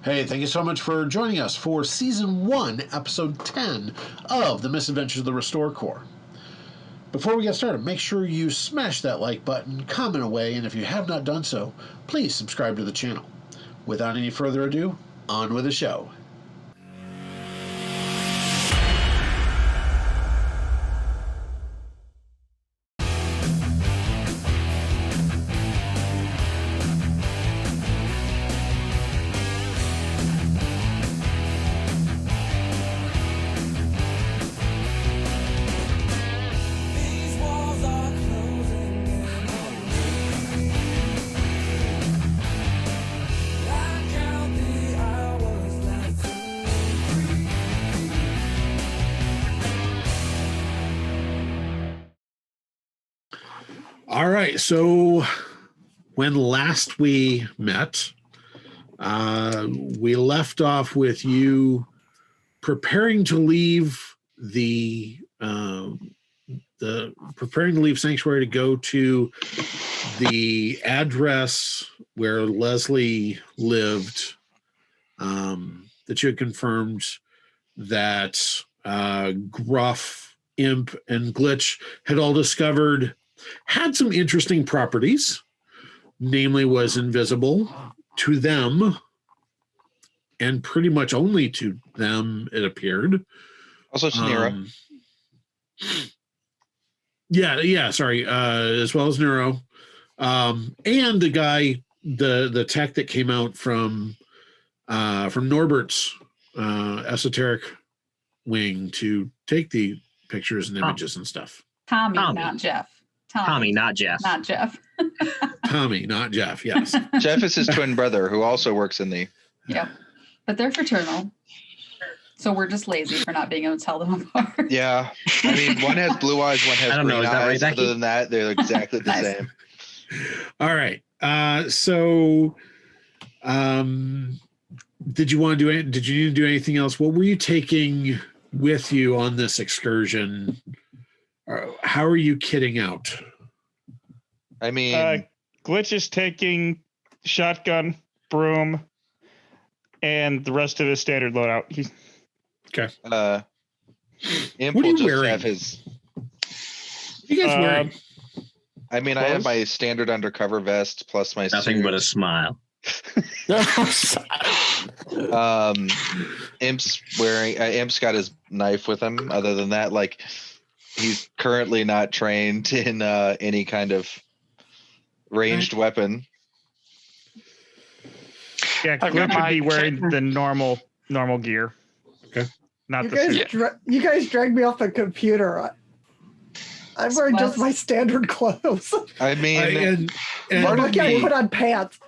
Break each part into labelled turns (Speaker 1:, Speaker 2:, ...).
Speaker 1: Hey, thank you so much for joining us for Season 1, Episode 10 of The Misadventures of the Restore Corps. Before we get started, make sure you smash that like button, comment away, and if you have not done so, please subscribe to the channel. Without any further ado, on with the show. All right, so when last we met, we left off with you preparing to leave preparing to leave Sanctuary to go to the address where Leslie lived, that you had confirmed that Gruff, Imp, and Glitch had all discovered had some interesting properties, namely was invisible to them, and pretty much only to them, it appeared.
Speaker 2: Also to Neuro.
Speaker 1: As well as Neuro. And the guy, the tech that came out from Norbert's esoteric wing to take the pictures and images and stuff.
Speaker 3: Tommy, not Jeff.
Speaker 4: Tommy, not Jeff.
Speaker 3: Not Jeff.
Speaker 1: Tommy, not Jeff, yes.
Speaker 2: Jeff is his twin brother who also works in the...
Speaker 3: Yep. But they're fraternal. So we're just lazy for not being able to tell them apart.
Speaker 2: Yeah. I mean, one has blue eyes, one has green eyes. Right, other than that, they're exactly the same.
Speaker 1: All right. Did you want to do it? Did you need to do anything else? What were you taking with you on this excursion? How are you kitting out?
Speaker 2: I mean,
Speaker 5: Glitch is taking shotgun, broom, and the rest of his standard loadout.
Speaker 1: Okay.
Speaker 2: Imp
Speaker 1: what are
Speaker 2: will
Speaker 1: you
Speaker 2: just
Speaker 1: wearing?
Speaker 2: have his.
Speaker 1: What are you guys wearing?
Speaker 2: I mean, I have my standard undercover vest plus my
Speaker 4: nothing
Speaker 2: suit.
Speaker 4: but a smile.
Speaker 2: Imp's wearing. Imp's got his knife with him. Other than that, like. He's currently not trained in any kind of ranged weapon.
Speaker 5: Yeah, Glitch would be wearing the normal gear.
Speaker 1: Okay.
Speaker 5: Not the suit.
Speaker 6: You guys dragged me off the computer. I'm wearing just my standard clothes.
Speaker 2: I mean,
Speaker 6: I can't put on pants.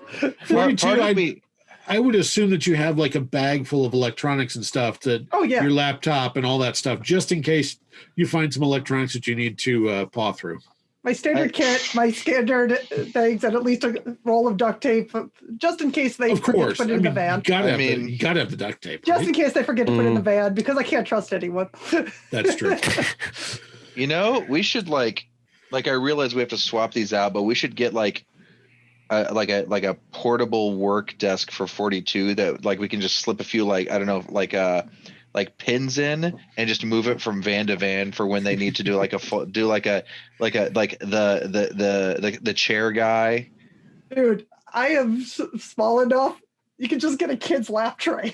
Speaker 1: I would assume that you have like a bag full of electronics and stuff your laptop and all that stuff, just in case you find some electronics that you need to paw through.
Speaker 6: My standard kit, my standard things, and at least a roll of duct tape, just in case they forget to put it in the van.
Speaker 1: You gotta have the duct tape.
Speaker 6: Just in case they forget to put it in the van, because I can't trust anyone.
Speaker 1: That's true.
Speaker 2: You know, we should like I realize we have to swap these out, but we should get like a portable work desk for 42 that like we can just slip a few like pins in and just move it from van to van for when they need to do like the chair guy.
Speaker 6: Dude, I am small enough. You can just get a kid's lap tray.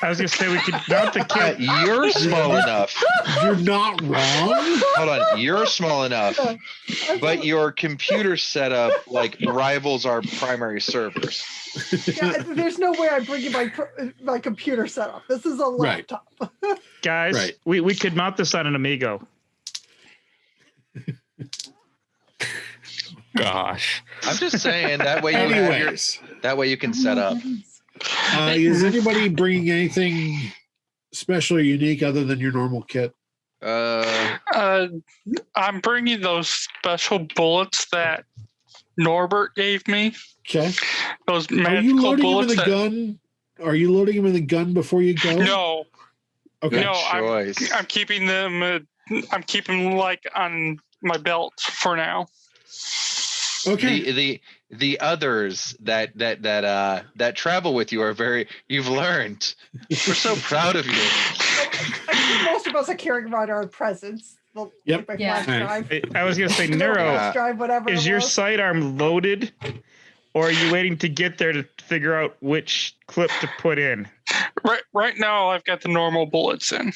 Speaker 5: I was gonna say we could mount the kit.
Speaker 2: You're small enough.
Speaker 1: You're not wrong.
Speaker 2: Hold on, you're small enough, but your computer setup like rivals our primary servers.
Speaker 6: Yeah, there's no way I'm bringing my computer setup. This is a laptop.
Speaker 5: Right. Guys, we could mount this on an Amigo.
Speaker 4: Gosh.
Speaker 2: I'm just saying that way you can set up.
Speaker 1: Is anybody bringing anything special or unique other than your normal kit?
Speaker 7: I'm bringing those special bullets that Norbert gave me.
Speaker 1: Okay.
Speaker 7: Those magical bullets.
Speaker 1: Are you loading them in the gun before you go?
Speaker 7: No.
Speaker 1: Okay.
Speaker 7: No, I'm keeping them. I'm keeping them like on my belt for now.
Speaker 1: Okay.
Speaker 2: the others that travel with you are you've learned. We're so proud of you.
Speaker 6: I think most of us are carrying around our presents.
Speaker 1: Yep.
Speaker 3: Yeah.
Speaker 5: I was gonna say, Neuro,
Speaker 6: drive, whatever
Speaker 5: is your sidearm loaded, or are you waiting to get there to figure out which clip to put in?
Speaker 7: Right now, I've got the normal bullets in.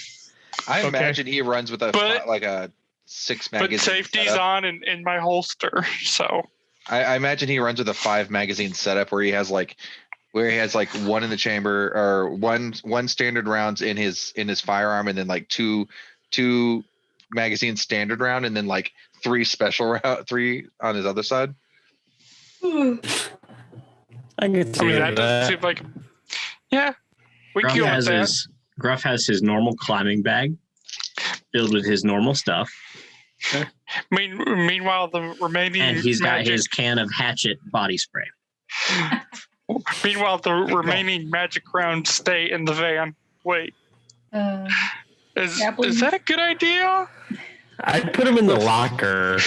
Speaker 2: I imagine he runs with a 6 magazine.
Speaker 7: But safety's
Speaker 2: setup.
Speaker 7: on in my holster, so.
Speaker 2: I imagine he runs with a 5 magazine setup where he has one in the chamber, or one standard rounds in his firearm, and then like two magazine standard round, and then like 3 special round, 3 on his other side.
Speaker 8: I can see
Speaker 7: that doesn't seem like. Yeah, we
Speaker 4: Gruff
Speaker 7: can
Speaker 4: has
Speaker 7: that.
Speaker 4: Gruff has his normal climbing bag filled with his normal stuff.
Speaker 1: Okay.
Speaker 7: Meanwhile, the remaining
Speaker 4: And he's got his can of Hatchet body spray.
Speaker 7: Meanwhile, the remaining magic rounds stay in the van. Wait, is that a good idea?
Speaker 8: I'd put him in the locker.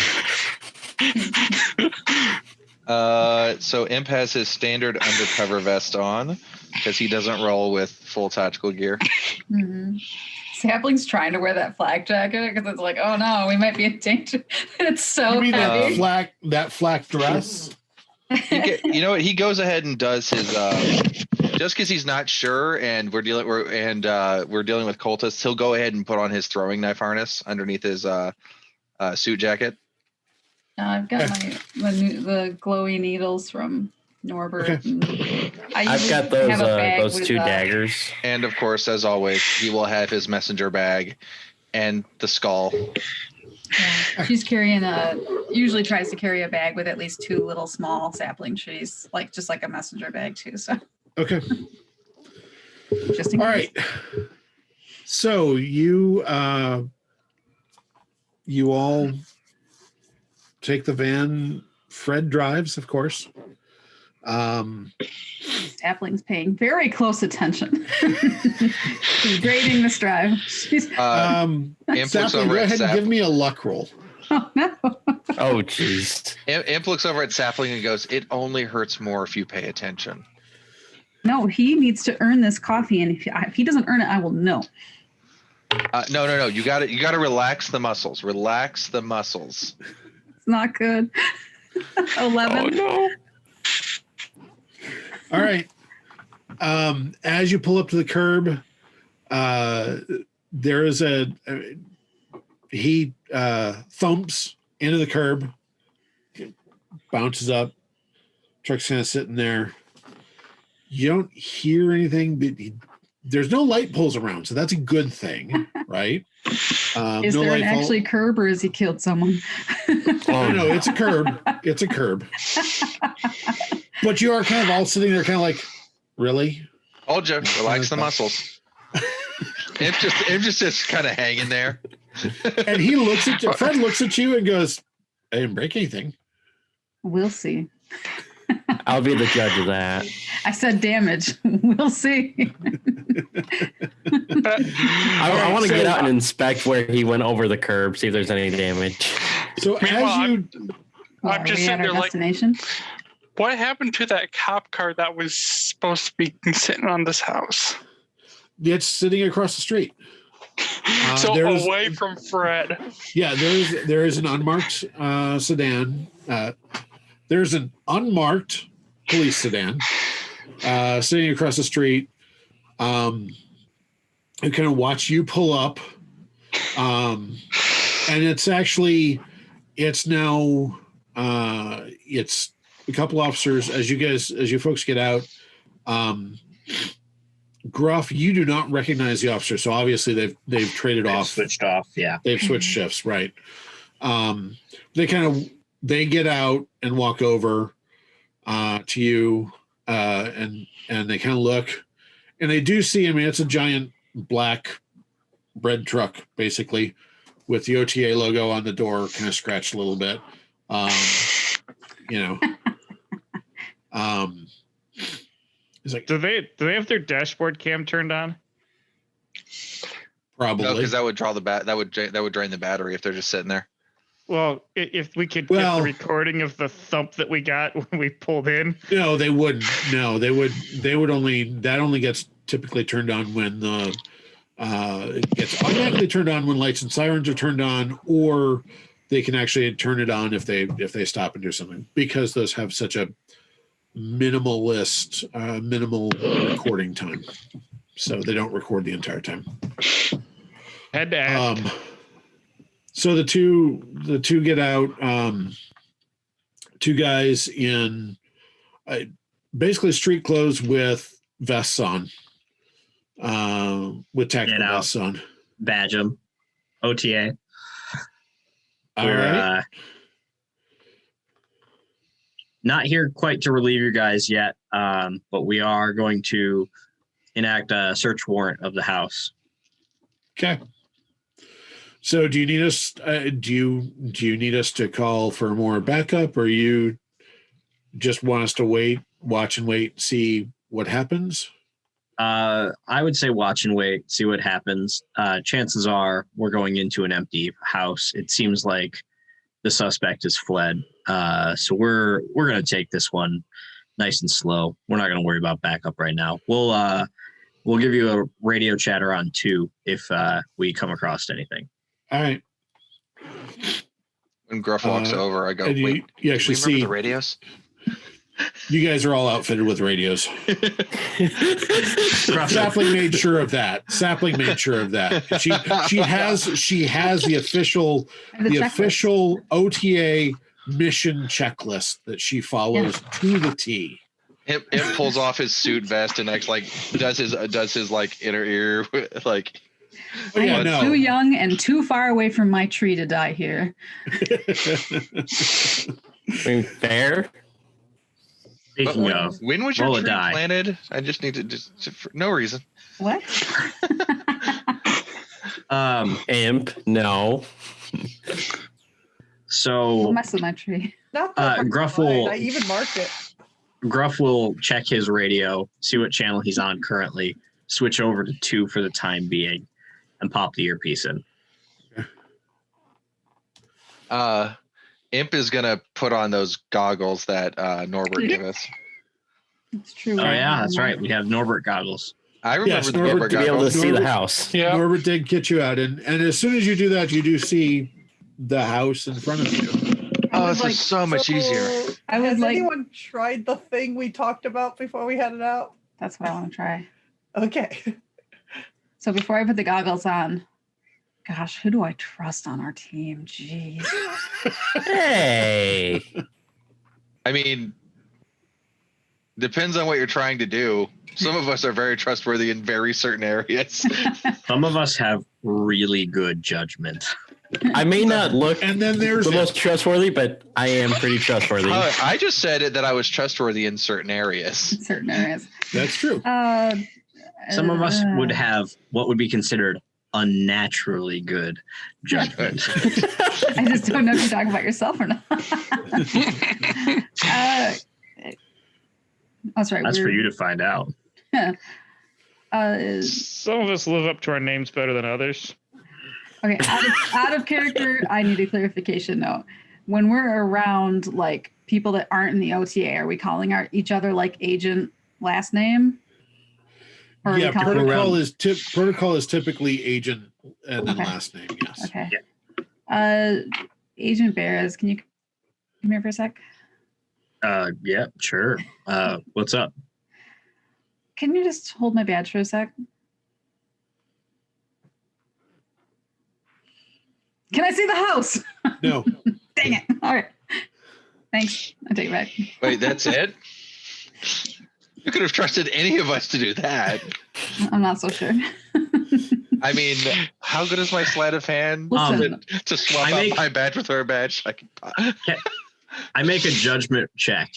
Speaker 2: So Imp has his standard undercover vest on because he doesn't roll with full tactical gear.
Speaker 3: Mm-hmm. Sapling's trying to wear that flak jacket because it's like, oh no, we might be in danger. It's so
Speaker 1: You mean
Speaker 3: heavy.
Speaker 1: that flak dress?
Speaker 2: You know what? He goes ahead and does his just because he's not sure, and we're dealing with cultists. He'll go ahead and put on his throwing knife harness underneath his suit jacket.
Speaker 3: I've got the glowy needles from Norbert.
Speaker 1: Okay.
Speaker 8: I've got those 2 daggers.
Speaker 2: And of course, as always, he will have his messenger bag and the skull.
Speaker 3: Yeah. She's carrying usually tries to carry a bag with at least 2 little small sapling trees, just like a messenger bag too. So
Speaker 1: Okay.
Speaker 3: just in
Speaker 1: All
Speaker 3: case.
Speaker 1: right. So you all take the van. Fred drives, of course.
Speaker 3: Sapling's paying very close attention. She's grading this drive. She's
Speaker 2: Imp looks
Speaker 1: Sapling,
Speaker 2: over
Speaker 1: go
Speaker 2: at
Speaker 1: ahead and give
Speaker 2: Sapling.
Speaker 1: me a luck roll.
Speaker 3: oh no.
Speaker 8: Oh, jeez.
Speaker 2: Imp looks over at Sapling and goes, "It only hurts more if you pay attention."
Speaker 3: No, he needs to earn this coffee, and if he doesn't earn it, I will know.
Speaker 2: No. You got to relax the muscles. Relax the muscles.
Speaker 3: It's not good. 11.
Speaker 7: Oh no.
Speaker 1: All right. As you pull up to the curb, there is he thumps into the curb, bounces up, truck's kind of sitting there. You don't hear anything, but there's no light poles around, so that's a good thing, right?
Speaker 3: Is there an actually curb, or has he killed someone?
Speaker 1: Oh no, it's a curb. It's a curb. But you are kind of all sitting there, kind of like, really?
Speaker 2: Hold you. Relax the muscles. Imp just kind of hanging there.
Speaker 1: And he looks at you. Fred looks at you and goes, "I didn't break anything."
Speaker 3: We'll see.
Speaker 8: I'll be the judge of that.
Speaker 3: I said damage. We'll see.
Speaker 8: I want to get out and inspect where he went over the curb, see if there's any damage.
Speaker 1: So
Speaker 7: I'm just
Speaker 3: we
Speaker 7: sitting
Speaker 3: at
Speaker 7: there
Speaker 3: our
Speaker 7: like,
Speaker 3: destination?
Speaker 7: what happened to that cop car that was supposed to be sitting on this house?
Speaker 1: It's sitting across the street.
Speaker 7: So away from Fred.
Speaker 1: Yeah, there is an unmarked sedan. There's an unmarked police sedan sitting across the street. Who kind of watch you pull up, and it's now it's a couple officers as you folks get out. Gruff, you do not recognize the officer, so obviously they've traded off,
Speaker 4: Switched off. Yeah,
Speaker 1: they've switched shifts, right? They get out and walk over to you, and they kind of look, and they do see. I mean, it's a giant black bread truck, basically, with the OTA logo on the door, kind of scratched a little bit. He's like,
Speaker 5: Do they have their dashboard cam turned on?
Speaker 1: probably.
Speaker 2: No, because that would draw that would drain the battery if they're just sitting there.
Speaker 5: Well, if we could get the recording of the thump that we got when we pulled in.
Speaker 1: No, they wouldn't. No, they would only gets typically turned on when the it gets automatically turned on when lights and sirens are turned on, or they can actually turn it on if they stop and do something, because those have such a minimal recording time. So they don't record the entire time.
Speaker 5: Had to ask.
Speaker 1: So the two get out. Two guys in basically street clothes with vests on, with tactical vests on.
Speaker 4: Badge them. OTA.
Speaker 1: We're
Speaker 4: not here quite to relieve you guys yet, but we are going to enact a search warrant of the house.
Speaker 1: Okay. So do you need us? Do you need us to call for more backup, or you just want us to watch and wait, see what happens?
Speaker 4: I would say watch and wait, see what happens. Chances are we're going into an empty house. It seems like the suspect has fled. So we're going to take this one nice and slow. We're not going to worry about backup right now. We'll give you a radio chatter on 2 if we come across anything.
Speaker 1: All right.
Speaker 2: When Gruff walks over, I go,
Speaker 1: wait, you actually see
Speaker 2: the radios?
Speaker 1: You guys are all outfitted with radios. Sapling made sure of that. She has the official OTA mission checklist that she follows to the T.
Speaker 2: It pulls off his suit vest and acts like does his like inner ear like.
Speaker 3: I am too young and too far away from my tree to die here.
Speaker 8: Fair.
Speaker 4: Speaking of,
Speaker 2: when was your tree planted? I just need to for no reason.
Speaker 3: What?
Speaker 8: Imp, no.
Speaker 4: So
Speaker 3: don't mess with my tree.
Speaker 6: Not that
Speaker 4: Gruff will.
Speaker 6: I even marked it.
Speaker 4: Gruff will check his radio, see what channel he's on currently, switch over to 2 for the time being, and pop the earpiece in.
Speaker 2: Imp is gonna put on those goggles that Norbert gave us.
Speaker 3: It's true.
Speaker 4: Oh yeah, that's right. We have Norbert goggles.
Speaker 2: I remember the
Speaker 8: Norbert to be able to see the house.
Speaker 1: Yeah, Norbert did get you out, and as soon as you do that, you do see the house in front of you.
Speaker 2: Oh, this is so much easier.
Speaker 6: Has anyone tried the thing we talked about before we headed out?
Speaker 3: That's what I want to try.
Speaker 6: Okay.
Speaker 3: So before I put the goggles on, gosh, who do I trust on our team? Jeez.
Speaker 8: Hey.
Speaker 2: I mean, depends on what you're trying to do. Some of us are very trustworthy in very certain areas.
Speaker 4: Some of us have really good judgment.
Speaker 8: I may not look
Speaker 1: and then there's
Speaker 8: the most trustworthy, but I am pretty trustworthy.
Speaker 2: I just said it that I was trustworthy in certain areas.
Speaker 1: That's true.
Speaker 4: Some of us would have what would be considered unnaturally good judgment.
Speaker 3: I just don't know if you're talking about yourself or not. That's right.
Speaker 4: That's for you to find out.
Speaker 5: Some of us live up to our names better than others.
Speaker 3: Okay, out of character, I need a clarification though. When we're around like people that aren't in the OTA, are we calling each other like agent last name? Or
Speaker 1: yeah, protocol is typically agent and then last name. Yes.
Speaker 3: Okay. Yeah. Agent Bears, can you come here for a sec?
Speaker 4: Yeah, sure. What's up?
Speaker 3: Can you just hold my badge for a sec? Can I see the house?
Speaker 1: No.
Speaker 3: Dang it. All right. Thanks. I take it back.
Speaker 2: Wait, that's it? You could have trusted any of us to do that.
Speaker 3: I'm not so sure.
Speaker 2: I mean, how good is my sleight of hand to swap out my badge with her badge?
Speaker 4: I make a judgment check.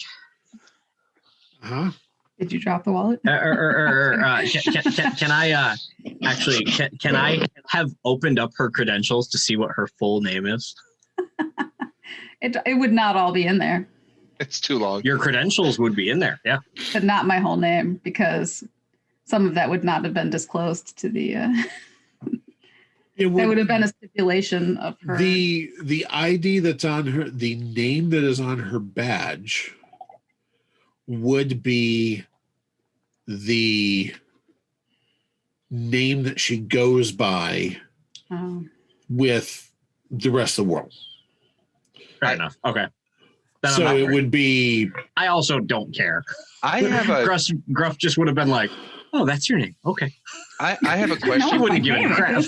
Speaker 1: Huh?
Speaker 3: Did you drop the wallet?
Speaker 4: Can I actually can I have opened up her credentials to see what her full name is?
Speaker 3: It would not all be in there.
Speaker 2: It's too long.
Speaker 4: Your credentials would be in there, yeah.
Speaker 3: But not my whole name, because some of that would not have been disclosed to the That would have been a stipulation of her.
Speaker 1: The ID that's on her, the name that is on her badge would be the name that she goes by with the rest of the world.
Speaker 4: Fair enough. Okay. Then
Speaker 1: So it would be.
Speaker 4: I also don't care.
Speaker 2: I have a
Speaker 4: Gruff just would have been like, "Oh, that's your name." Okay.
Speaker 2: I have a question.
Speaker 4: He wouldn't give a crap.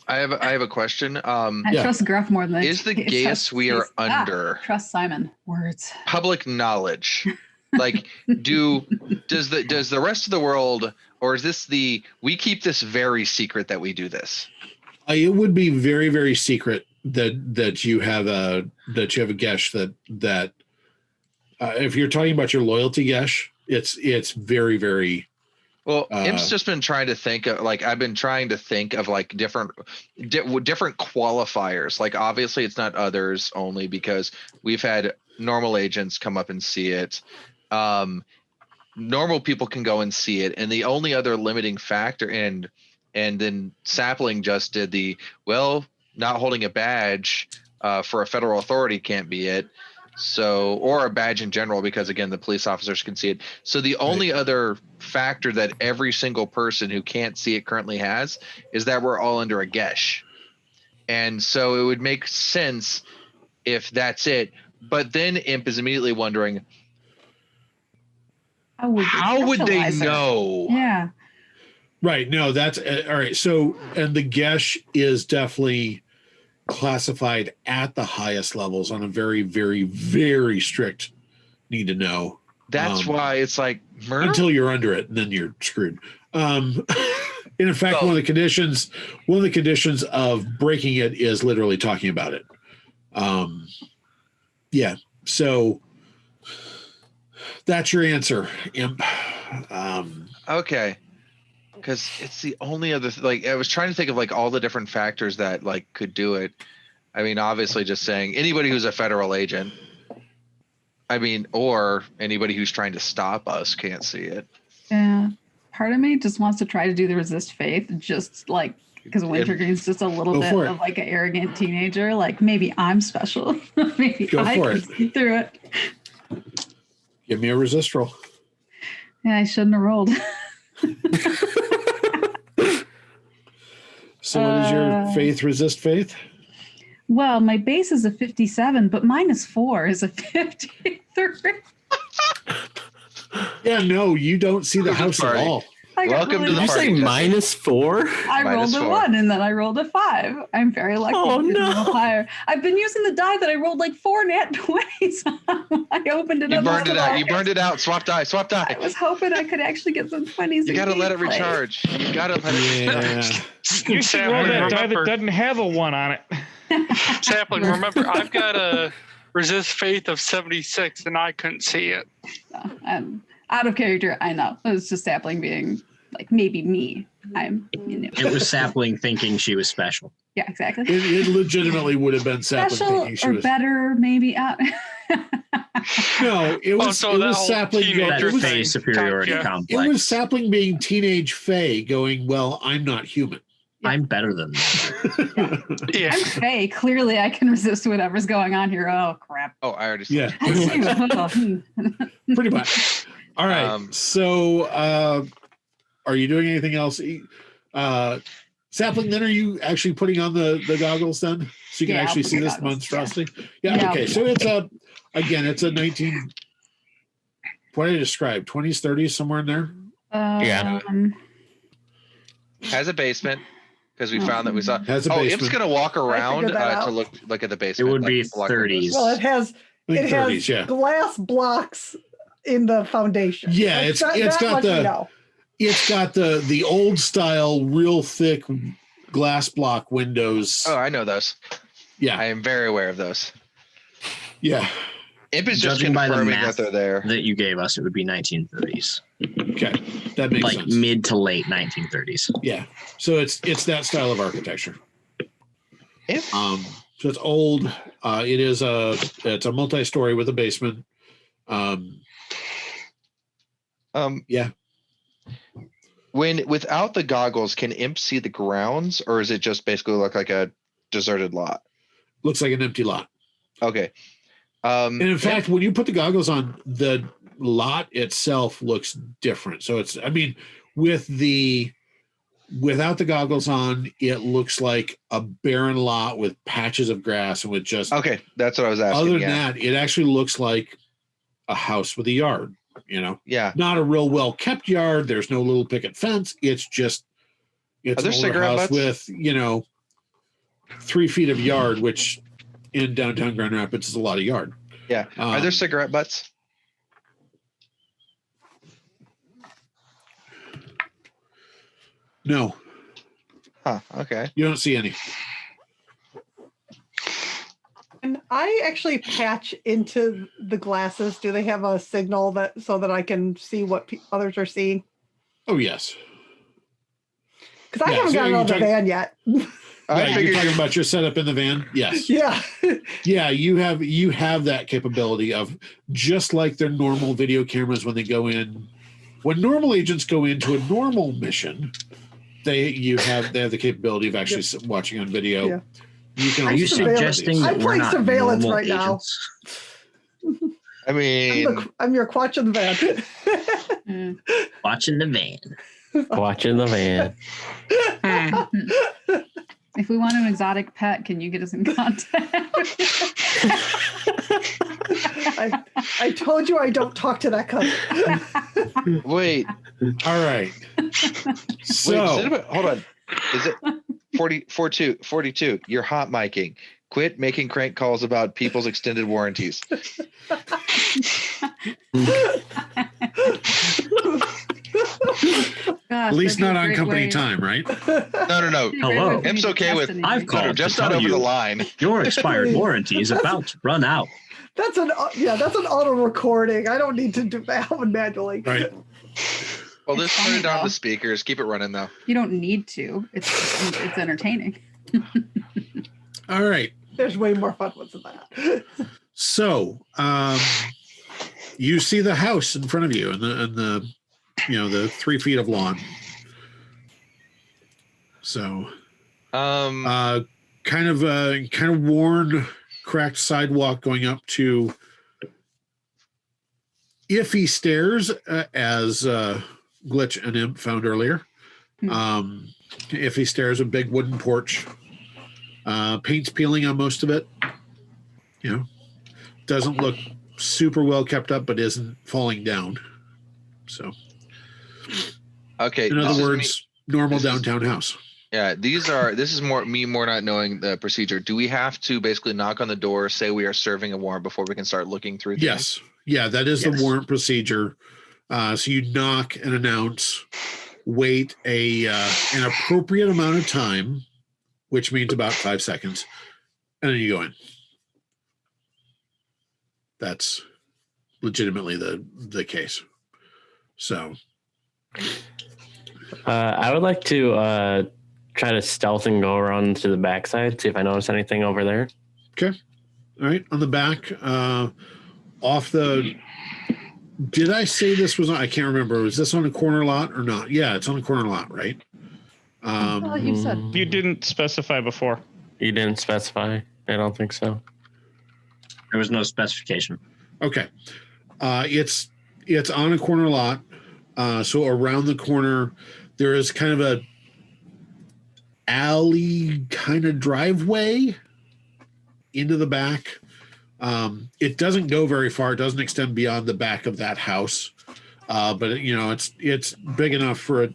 Speaker 2: I have a question.
Speaker 3: I trust Gruff more than
Speaker 2: is the gaius we are under
Speaker 3: trust Simon. Words.
Speaker 2: Public knowledge. Like, does the rest of the world, or is this we keep this very secret that we do this?
Speaker 1: It would be very, very secret that you have a gesh that if you're talking about your loyalty gesh, it's very, very.
Speaker 2: Well, Imp's just been trying to think of, like, I've been trying to think of like different qualifiers. Like, obviously it's not others only because we've had normal agents come up and see it. Normal people can go and see it. And the only other limiting factor, and then Sapling just did not holding a badge for a federal authority can't be it. So, or a badge in general, because again, the police officers can see it. So the only other factor that every single person who can't see it currently has is that we're all under a gesh. And so it would make sense if that's it. But then Imp is immediately wondering, how would they know?
Speaker 3: Yeah.
Speaker 1: Right. No, that's all right. So, and the gesh is definitely classified at the highest levels on a very, very, very strict need to know.
Speaker 2: That's why it's like murder?
Speaker 1: Until you're under it, and then you're screwed. And in fact, one of the conditions of breaking it is literally talking about it. Yeah. So that's your answer, Imp.
Speaker 2: Okay. Because it's the only other I was trying to think of like all the different factors that like could do it. I mean, obviously just saying anybody who's a federal agent, I mean, or anybody who's trying to stop us can't see it.
Speaker 3: Yeah. Part of me just wants to try to do the resist faith, just like because Wintergreen's just a little bit of like an arrogant teenager. Like maybe I'm special. Maybe I can see through it.
Speaker 1: Give me a resist roll.
Speaker 3: Yeah, I shouldn't have rolled.
Speaker 1: So what is your faith resist faith?
Speaker 3: Well, my base is a 57, but -4 is a 53.
Speaker 1: Yeah, no, you don't see the house at all.
Speaker 2: Welcome to the
Speaker 8: party. Did you say -4?
Speaker 3: I rolled a 1 and then I rolled a 5. I'm very lucky.
Speaker 8: Oh, no.
Speaker 3: Higher. I've been using the die that I rolled like 4 nat 20s. I opened it up.
Speaker 2: You burned it out. You burned it out. Swap die. Swap die.
Speaker 3: I was hoping I could actually get some 20s.
Speaker 2: You got to let it recharge. You got to let it recharge.
Speaker 5: You should roll that die that doesn't have a 1 on it.
Speaker 7: Sapling, remember, I've got a resist faith of 76 and I couldn't see it.
Speaker 3: I'm out of character. I know. It was just Sapling being like maybe me.
Speaker 4: It was Sapling thinking she was special.
Speaker 3: Yeah, exactly.
Speaker 1: It legitimately would have been Sapling
Speaker 3: special
Speaker 1: thinking she
Speaker 3: or
Speaker 1: was
Speaker 3: better, maybe.
Speaker 1: No, it was Sapling.
Speaker 4: That Fae superiority complex.
Speaker 1: It was Sapling being teenage Fae going, well, I'm not human.
Speaker 3: Yeah.
Speaker 4: I'm better than that.
Speaker 7: Yeah.
Speaker 3: I'm Fae. Clearly, I can resist whatever's going on here. Oh, crap.
Speaker 2: Oh, I already said
Speaker 1: Pretty much. All right. So are you doing anything else? Sapling, then are you actually putting on the goggles then? So you can actually see this monstrosity? Yeah, okay. So it's it's a 19, what did I describe? 20s, 30s, somewhere in there?
Speaker 8: Yeah.
Speaker 2: Has a basement. Because we found that we saw.
Speaker 1: Has a basement.
Speaker 2: Imp's gonna walk around to look at the basement.
Speaker 4: It would be 30s.
Speaker 6: Well, it has
Speaker 1: 30s,
Speaker 6: glass blocks in the foundation.
Speaker 1: Yeah, it's got the old style, real thick glass block windows.
Speaker 2: Oh, I know those.
Speaker 1: Yeah,
Speaker 2: I am very aware of those.
Speaker 1: Yeah,
Speaker 2: Imp is just
Speaker 4: judging by the
Speaker 2: confirming
Speaker 4: math
Speaker 2: that they're there.
Speaker 4: that you gave us, it would be 1930s.
Speaker 1: Okay, that makes
Speaker 4: like
Speaker 1: sense.
Speaker 4: Mid to late 1930s.
Speaker 1: Yeah, so it's that style of architecture.
Speaker 2: Imp.
Speaker 1: So it's old. It's a multi-story with a basement. Yeah.
Speaker 2: without the goggles, can Imp see the grounds, or is it just basically look like a deserted lot?
Speaker 1: Looks like an empty lot.
Speaker 2: Okay.
Speaker 1: And in fact, when you put the goggles on, the lot itself looks different. So it's, I mean, without the goggles on, it looks like a barren lot with patches of grass and with just.
Speaker 2: Okay, that's what I was asking.
Speaker 1: Other than that, it actually looks like a house with a yard.
Speaker 2: Yeah.
Speaker 1: Not a real well kept yard. There's no little picket fence. It's an older house with 3 feet of yard, which in downtown Grand Rapids is a lot of yard.
Speaker 2: Yeah. Are there cigarette butts?
Speaker 1: No.
Speaker 2: Huh. Okay.
Speaker 1: You don't see any.
Speaker 6: And I actually patch into the glasses. Do they have a signal so that I can see what others are seeing?
Speaker 1: Oh, yes.
Speaker 6: Because I haven't gotten out of the van yet.
Speaker 1: You're talking about your setup in the van? Yes.
Speaker 6: Yeah.
Speaker 1: Yeah, you have that capability of, just like their normal video cameras when they go in. When normal agents go into a normal mission, they have the capability of actually watching on video.
Speaker 6: Yeah.
Speaker 4: Are you suggesting that we're not
Speaker 6: surveillance
Speaker 4: normal
Speaker 6: right
Speaker 4: agents?
Speaker 6: now?
Speaker 2: I mean,
Speaker 6: I'm your watch in the van.
Speaker 4: Watching the van.
Speaker 8: Watching the van.
Speaker 3: If we want an exotic pet, can you get us in contact?
Speaker 6: I told you I don't talk to that cousin.
Speaker 2: Wait.
Speaker 1: All right. So
Speaker 2: Wait, hold on. Is it 42? You're hot micing. Quit making crank calls about people's extended warranties.
Speaker 1: At least not on company time, right?
Speaker 2: No.
Speaker 4: Hello.
Speaker 2: Imp's okay with.
Speaker 4: I've called
Speaker 2: just
Speaker 4: to
Speaker 2: not
Speaker 4: tell
Speaker 2: over
Speaker 4: you
Speaker 2: the line.
Speaker 4: your expired warranty is about to run out.
Speaker 6: That's an auto recording. I don't need to do that one manually.
Speaker 1: Right.
Speaker 2: Well, let's turn it down the speakers. Keep it running though.
Speaker 3: You don't need to. It's entertaining.
Speaker 1: All right.
Speaker 6: There's way more fun ones than that.
Speaker 1: So, you see the house in front of you, and the 3 feet of lawn. So, kind of worn, cracked sidewalk going up to iffy stairs, as Glitch and Imp found earlier. Iffy stairs, a big wooden porch. Paint's peeling on most of it. Doesn't look super well kept up, but isn't falling down. So,
Speaker 2: okay.
Speaker 1: In other words, normal downtown house.
Speaker 2: Yeah, this is more not knowing the procedure. Do we have to basically knock on the door, say we are serving a warrant before we can start looking through things?
Speaker 1: Yes. Yeah, that is the warrant procedure. So you knock and announce, wait an appropriate amount of time, which means about 5 seconds, and then you go in. That's legitimately the case. So
Speaker 8: I would like to try to stealth and go around to the backside, see if I notice anything over there.
Speaker 1: Okay. All right. On the back, did I say this was I can't remember. Was this on a corner lot or not? Yeah, it's on a corner lot, right?
Speaker 3: You said.
Speaker 5: You didn't specify before.
Speaker 8: You didn't specify. I don't think so.
Speaker 4: There was no specification.
Speaker 1: Okay. It's on a corner lot. So around the corner, there is kind of a alley kind of driveway into the back. It doesn't go very far. It doesn't extend beyond the back of that house. But it's big enough for a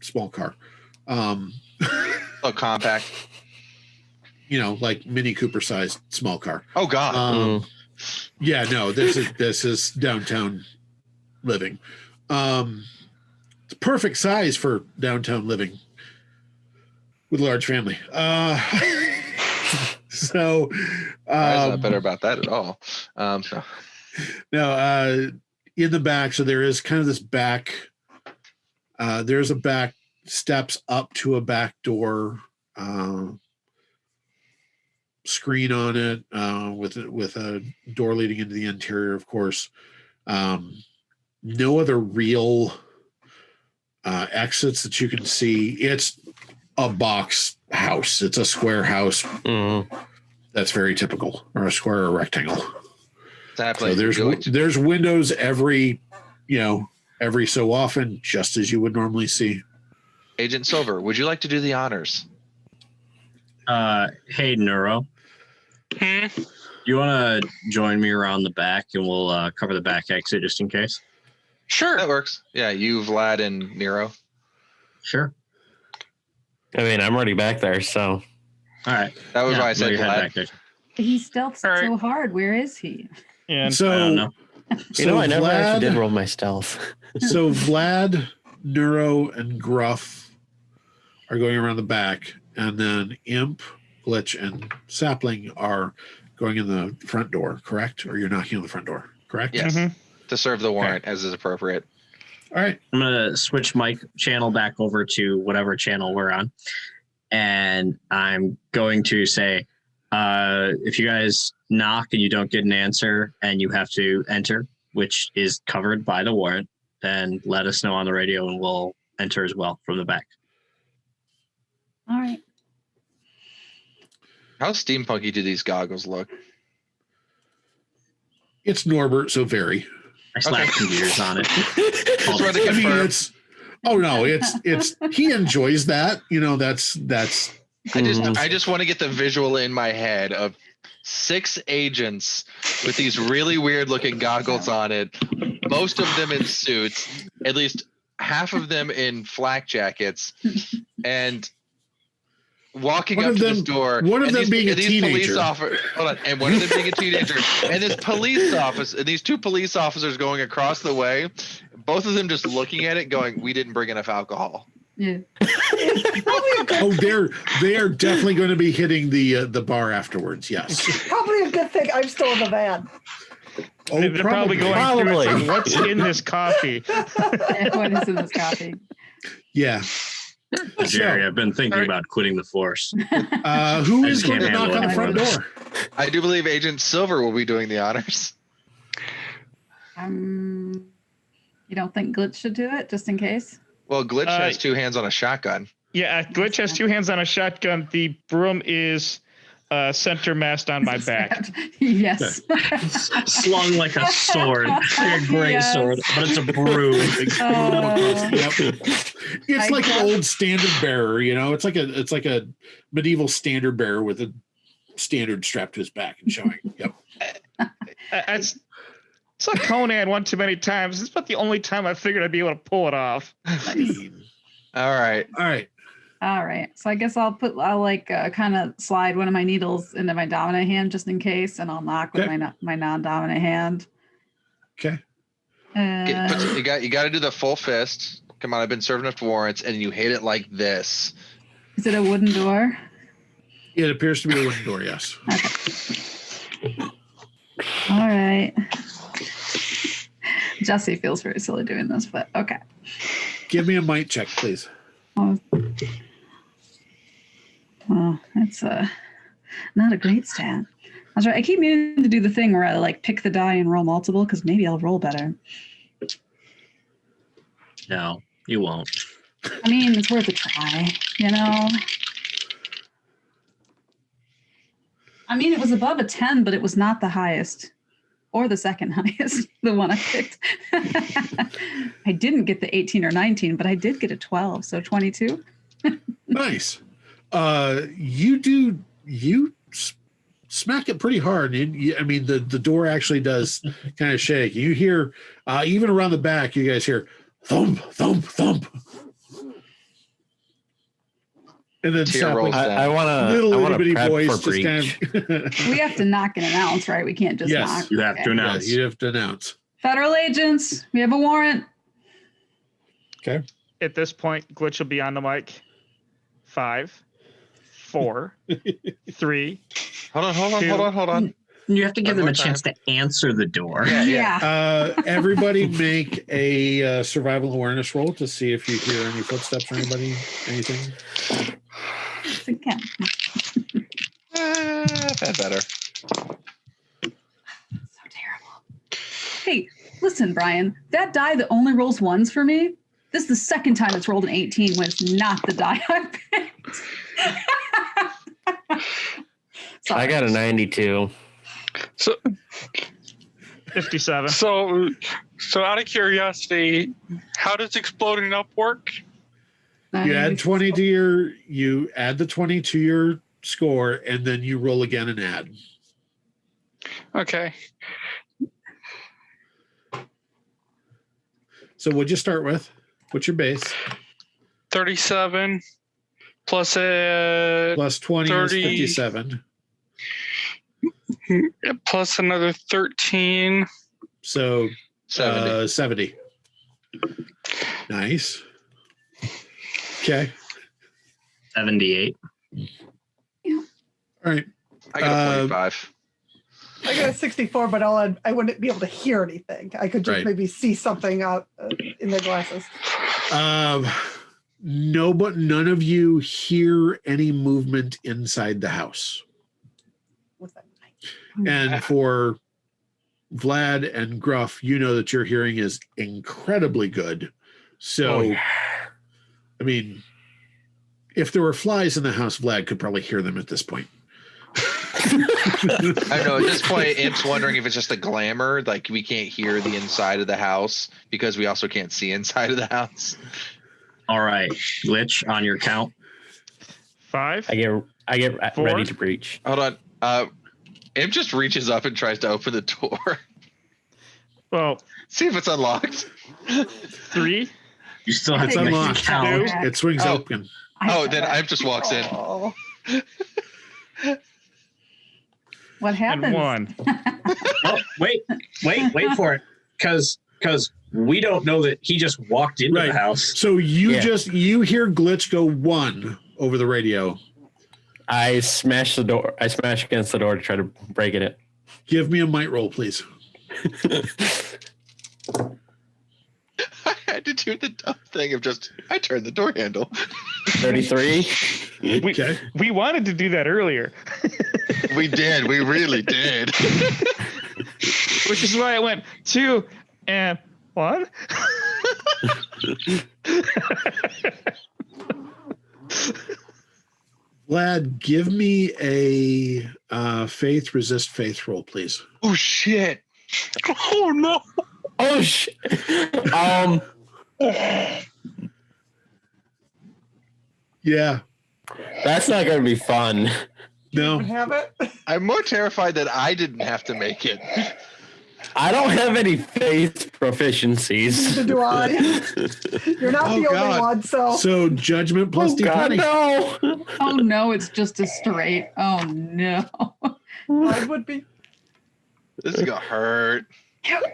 Speaker 1: small car.
Speaker 2: A compact.
Speaker 1: Like Mini Cooper sized small car.
Speaker 2: Oh God.
Speaker 1: Yeah, no, this is downtown living. It's perfect size for downtown living with a large family. So
Speaker 2: I'm not better about that at all.
Speaker 1: No, in the back, so there is kind of this back. There's a back steps up to a back door. Screen on it with a door leading into the interior, of course. No other real exits that you can see. It's a box house. It's a square house.
Speaker 8: Mm-hmm.
Speaker 1: That's very typical, or a square or a rectangle.
Speaker 2: Sapling,
Speaker 1: So there's windows every so often, just as you would normally see.
Speaker 2: Agent Silver, would you like to do the honors?
Speaker 4: Hey, Neuro. You want to join me around the back, and we'll cover the back exit just in case?
Speaker 7: Sure.
Speaker 2: That works. Yeah, you, Vlad, and Neuro.
Speaker 4: Sure.
Speaker 8: I mean, I'm already back there, so.
Speaker 4: All right.
Speaker 2: That was why I said Vlad.
Speaker 3: He stealths so hard. Where is he?
Speaker 5: And
Speaker 1: So
Speaker 4: I don't know.
Speaker 8: I never actually did roll my stealth.
Speaker 1: So Vlad, Neuro, and Gruff are going around the back, and then Imp, Glitch, and Sapling are going in the front door, correct? Or you're knocking on the front door, correct?
Speaker 2: Yes. To serve the warrant as is appropriate.
Speaker 1: All right.
Speaker 4: I'm going to switch mic channel back over to whatever channel we're on. And I'm going to say, if you guys knock and you don't get an answer and you have to enter, which is covered by the warrant, then let us know on the radio and we'll enter as well from the back.
Speaker 3: All right.
Speaker 2: How steampunky do these goggles look?
Speaker 1: It's Norbert, so very.
Speaker 4: I slapped some gears on it.
Speaker 2: Just wanted to confirm.
Speaker 1: It's he enjoys that.
Speaker 2: I just want to get the visual in my head of 6 agents with these really weird looking goggles on it, most of them in suits, at least half of them in flak jackets, and walking up to this door.
Speaker 1: One of them being a teenager.
Speaker 2: And one of them being a teenager. And this police officer, and these 2 police officers going across the way, both of them just looking at it going, we didn't bring enough alcohol.
Speaker 3: Yeah.
Speaker 1: They are definitely going to be hitting the bar afterwards. Yes.
Speaker 6: Probably a good thing I'm still in the van.
Speaker 1: Oh,
Speaker 5: they're probably going through it saying, what's in this coffee?
Speaker 3: What is in this coffee?
Speaker 1: Yeah.
Speaker 4: Jerry, I've been thinking about quitting the force.
Speaker 1: Who is going to knock on the front door?
Speaker 2: I do believe Agent Silver will be doing the honors.
Speaker 3: You don't think Glitch should do it, just in case?
Speaker 2: Well, Glitch has 2 hands on a shotgun.
Speaker 5: Yeah, Glitch has 2 hands on a shotgun. The broom is center massed on my back.
Speaker 3: Yes.
Speaker 4: Slung like a sword, like a great sword, but it's a broom.
Speaker 1: It's like an old standard bearer, It's like a medieval standard bearer with a standard strapped to his back and showing. Yep.
Speaker 5: It's like Conan one too many times. It's about the only time I figured I'd be able to pull it off.
Speaker 2: All right.
Speaker 3: So I guess I'll kind of slide one of my needles into my dominant hand just in case, and I'll knock with my non-dominant hand.
Speaker 1: Okay.
Speaker 2: You got to do the full fist. Come on, I've been serving enough warrants, and you hit it like this.
Speaker 3: Is it a wooden door?
Speaker 1: It appears to be a wooden door. Yes.
Speaker 3: Okay. All right. Jessie feels very silly doing this, but okay.
Speaker 1: Give me a might check, please.
Speaker 3: Well, it's not a great stat. That's right. I keep meaning to do the thing where I pick the die and roll multiple because maybe I'll roll better.
Speaker 4: No, you won't.
Speaker 3: I mean, it's worth a try, I mean, it was above a 10, but it was not the highest or the second highest, the one I picked. I didn't get the 18 or 19, but I did get a 12, so 22.
Speaker 1: Nice. You smack it pretty hard. And the door actually does kind of shake. You hear, even around the back, you guys hear thump, thump, thump. And then
Speaker 8: I want to prep
Speaker 1: voice
Speaker 8: for breach.
Speaker 1: Just kind of
Speaker 3: We have to knock and announce, right? We can't just knock.
Speaker 4: You have to announce.
Speaker 1: Yeah, you have to announce.
Speaker 3: Federal agents, we have a warrant.
Speaker 1: Okay.
Speaker 5: At this point, Glitch will be on the mic. 5, 4, 3.
Speaker 2: Hold on.
Speaker 4: You have to give them a chance to answer the door.
Speaker 3: Yeah.
Speaker 1: Everybody make a survival awareness roll to see if you hear any footsteps or anything.
Speaker 3: Again.
Speaker 2: That better.
Speaker 3: So terrible. Hey, listen, Bryan. That die that only rolls 1s for me, This is the second time it's rolled an 18 when it's not the die I picked.
Speaker 8: I got a 92.
Speaker 7: So
Speaker 5: 57.
Speaker 7: So out of curiosity, how does exploding up work?
Speaker 1: You add 20 to you add the 20 to your score, and then you roll again and add.
Speaker 7: Okay.
Speaker 1: So what'd you start with? What's your base?
Speaker 7: 37 plus a
Speaker 1: Plus 20
Speaker 7: 30.
Speaker 1: is 57.
Speaker 7: Plus another 13.
Speaker 1: So
Speaker 2: 70.
Speaker 1: 70. Nice. Okay.
Speaker 4: 78.
Speaker 1: All right.
Speaker 2: I got a 45.
Speaker 6: I got a 64, but I wouldn't be able to hear anything. I could just
Speaker 1: Right.
Speaker 6: maybe see something out in the glasses.
Speaker 1: No, but none of you hear any movement inside the house.
Speaker 6: With that.
Speaker 1: And for Vlad and Gruff, you know that your hearing is incredibly good. So,
Speaker 8: Oh, yeah.
Speaker 1: I mean, if there were flies in the house, Vlad could probably hear them at this point.
Speaker 2: I know. At this point, Imp's wondering if it's just a glamour, like we can't hear the inside of the house because we also can't see inside of the house.
Speaker 4: All right, Glitch, on your count.
Speaker 5: 5.
Speaker 8: I get
Speaker 5: 4.
Speaker 8: ready to breach.
Speaker 2: Hold on. Imp just reaches up and tries to open the door.
Speaker 5: Well,
Speaker 2: See if it's unlocked.
Speaker 5: 3.
Speaker 4: You still have
Speaker 1: It's
Speaker 4: to make
Speaker 1: unlocked.
Speaker 4: the count.
Speaker 1: It swings
Speaker 2: Oh.
Speaker 1: open.
Speaker 2: Oh, then Imp just walks in.
Speaker 6: Oh,
Speaker 3: What happens?
Speaker 5: And 1.
Speaker 4: Oh, wait for it, because we don't know that he just walked into
Speaker 1: Right.
Speaker 4: the house.
Speaker 1: So you
Speaker 8: Yeah.
Speaker 1: you hear Glitch go 1 over the radio.
Speaker 8: I smash the door. I smash against the door to try to break it.
Speaker 1: Give me a might roll, please.
Speaker 2: I had to do the dumb thing of I turned the door handle.
Speaker 8: 33.
Speaker 1: Okay.
Speaker 5: We wanted to do that earlier,
Speaker 2: We did. We really did.
Speaker 5: which is why I went 2 and 1.
Speaker 1: Vlad, give me a faith resist faith roll, please.
Speaker 2: Oh, shit.
Speaker 7: Oh no!
Speaker 8: Oh shit.
Speaker 1: Yeah.
Speaker 8: That's not gonna be fun.
Speaker 1: No.
Speaker 6: have it?
Speaker 2: I'm more terrified that I didn't have to make it.
Speaker 8: I don't have any faith proficiencies.
Speaker 6: Neither do I. You're not
Speaker 2: Oh,
Speaker 6: the only
Speaker 2: God.
Speaker 6: one, so
Speaker 1: So judgment plus
Speaker 8: Oh God,
Speaker 1: D20.
Speaker 8: no.
Speaker 3: Oh no, it's just a straight. Oh no.
Speaker 6: mine would be.
Speaker 2: This is gonna hurt.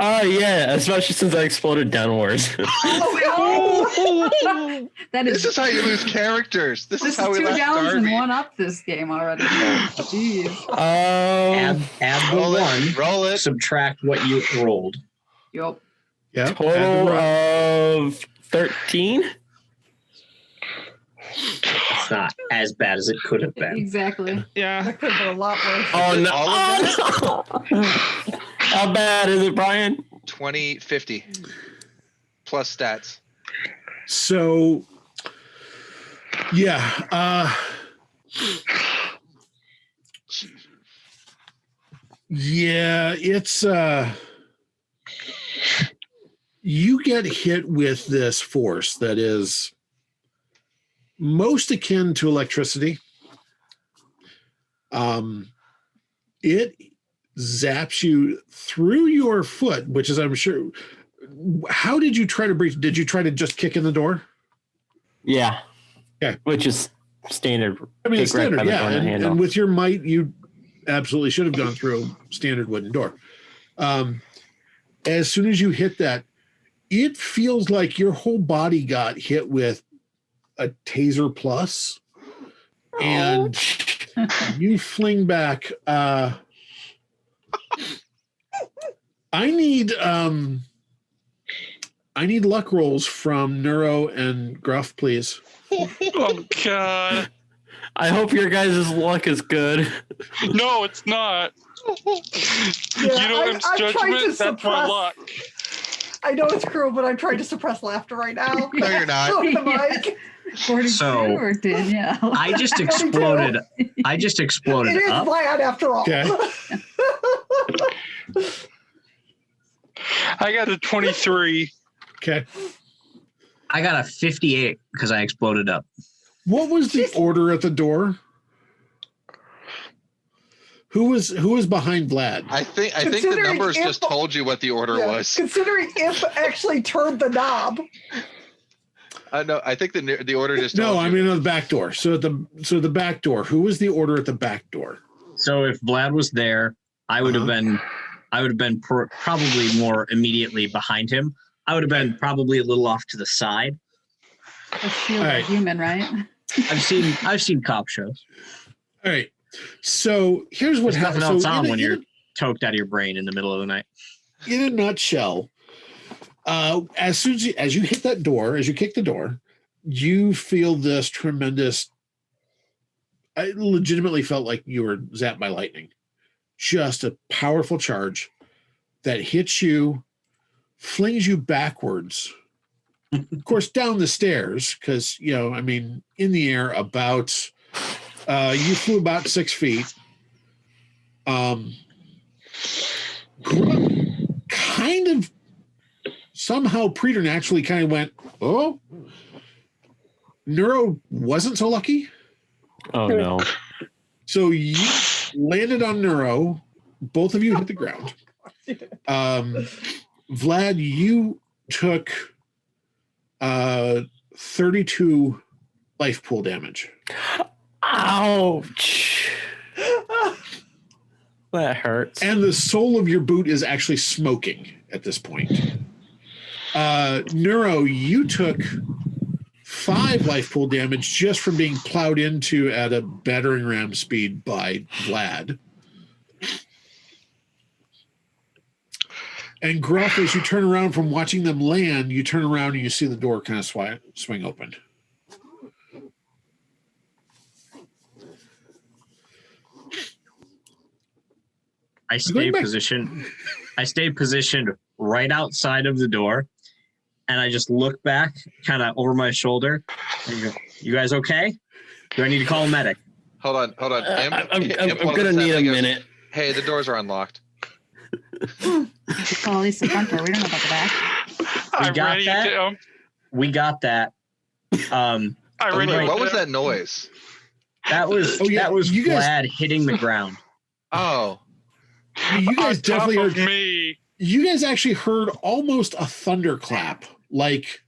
Speaker 8: Oh yeah, especially since I exploded downwards.
Speaker 3: That
Speaker 2: This
Speaker 3: is
Speaker 2: is how you lose characters. This is how we
Speaker 3: 2
Speaker 2: left
Speaker 3: downs and
Speaker 2: Darby.
Speaker 3: 1 up this game already. Jeez.
Speaker 4: Add the
Speaker 2: Roll
Speaker 4: 1.
Speaker 2: it. Roll it.
Speaker 4: Subtract what you rolled.
Speaker 3: Yup.
Speaker 1: Yeah.
Speaker 8: Total of 13.
Speaker 4: It's not as bad as it could have been.
Speaker 3: Exactly.
Speaker 5: Yeah.
Speaker 6: That could have been a lot worse.
Speaker 8: Oh no!
Speaker 2: All of
Speaker 8: How bad is it, Bryan?
Speaker 2: 2050 plus stats.
Speaker 1: So yeah. Yeah, it's you get hit with this force that is most akin to electricity. It zaps you through your foot, which is, I'm sure. How did you try to breach? Did you try to just kick in the door?
Speaker 8: Yeah.
Speaker 1: Okay.
Speaker 8: Which is standard.
Speaker 1: I mean,
Speaker 8: Kick
Speaker 1: it's standard,
Speaker 8: by the
Speaker 1: yeah.
Speaker 8: door handle.
Speaker 1: And with your might, you absolutely should have gone through a standard wooden door. As soon as you hit that, it feels like your whole body got hit with a taser plus, and you fling back. I need luck rolls from Neuro and Gruff, please.
Speaker 7: Oh god!
Speaker 8: I hope your guys' luck is good.
Speaker 7: No, it's not.
Speaker 6: Yeah,
Speaker 7: You know,
Speaker 6: I'm
Speaker 7: it's
Speaker 6: trying to
Speaker 7: judgment. That's my
Speaker 6: suppress-
Speaker 7: luck.
Speaker 6: I know it's cruel, but I'm trying to suppress laughter right now.
Speaker 2: No, you're not.
Speaker 6: Over the mic.
Speaker 3: 42
Speaker 4: So,
Speaker 3: or Danielle?
Speaker 4: I just exploded. I just exploded
Speaker 6: It is
Speaker 4: up.
Speaker 6: Vlad after all.
Speaker 1: Okay.
Speaker 7: I got a 23.
Speaker 1: Okay.
Speaker 4: I got a 58 because I exploded up.
Speaker 1: What was the order at the door? Who was behind Vlad?
Speaker 2: I think the
Speaker 6: Considering
Speaker 2: numbers
Speaker 6: if-
Speaker 2: just told you what the order was.
Speaker 6: Considering if actually turned the knob.
Speaker 2: No, I think the order just
Speaker 1: No,
Speaker 2: told
Speaker 1: I
Speaker 2: you.
Speaker 1: mean on the back door. So the back door. Who was the order at the back door?
Speaker 4: So if Vlad was there, I would have been probably more immediately behind him. I would have been probably a little off to the side.
Speaker 3: A shield
Speaker 1: All right.
Speaker 3: human, right?
Speaker 4: I've seen cop shows.
Speaker 1: All right. So here's what
Speaker 4: There's nothing
Speaker 1: happens.
Speaker 4: else on when you're toked out of your brain in the middle of the night.
Speaker 1: In a nutshell, as soon as you hit that door, as you kick the door, you feel this tremendous. I legitimately felt like you were zapped by lightning. Just a powerful charge that hits you, flings you backwards. Of course, down the stairs, because in the air about. You flew about 6 feet. Kind of somehow preternaturally kind of went, oh. Neuro wasn't so lucky.
Speaker 8: Oh no.
Speaker 1: So you landed on Neuro. Both of you hit the ground. Vlad, you took 32 life pool damage.
Speaker 8: Ouch. That hurts.
Speaker 1: And the sole of your boot is actually smoking at this point. Neuro, you took 5 life pool damage just from being plowed into at a battering ram speed by Vlad. And Gruff, as you turn around from watching them land, you turn around and you see the door kind of swing open.
Speaker 4: I stayed positioned right outside of the door, and I just look back, kind of over my shoulder. And go, you guys okay? Do I need to call a medic?
Speaker 2: Hold on.
Speaker 8: I'm gonna need a minute.
Speaker 2: Hey, the doors are unlocked.
Speaker 3: Well, at least the front door. We don't know about the back.
Speaker 7: I'm
Speaker 4: got
Speaker 7: ready
Speaker 4: that?
Speaker 7: to.
Speaker 4: We got that.
Speaker 7: I'm ready.
Speaker 2: Wait, what was
Speaker 7: to-
Speaker 2: that noise?
Speaker 4: That was
Speaker 1: you guys-
Speaker 4: Vlad hitting the ground.
Speaker 2: Oh,
Speaker 1: You guys
Speaker 7: On top
Speaker 1: definitely
Speaker 7: of
Speaker 1: heard.
Speaker 7: me.
Speaker 1: You guys actually heard almost a thunderclap, like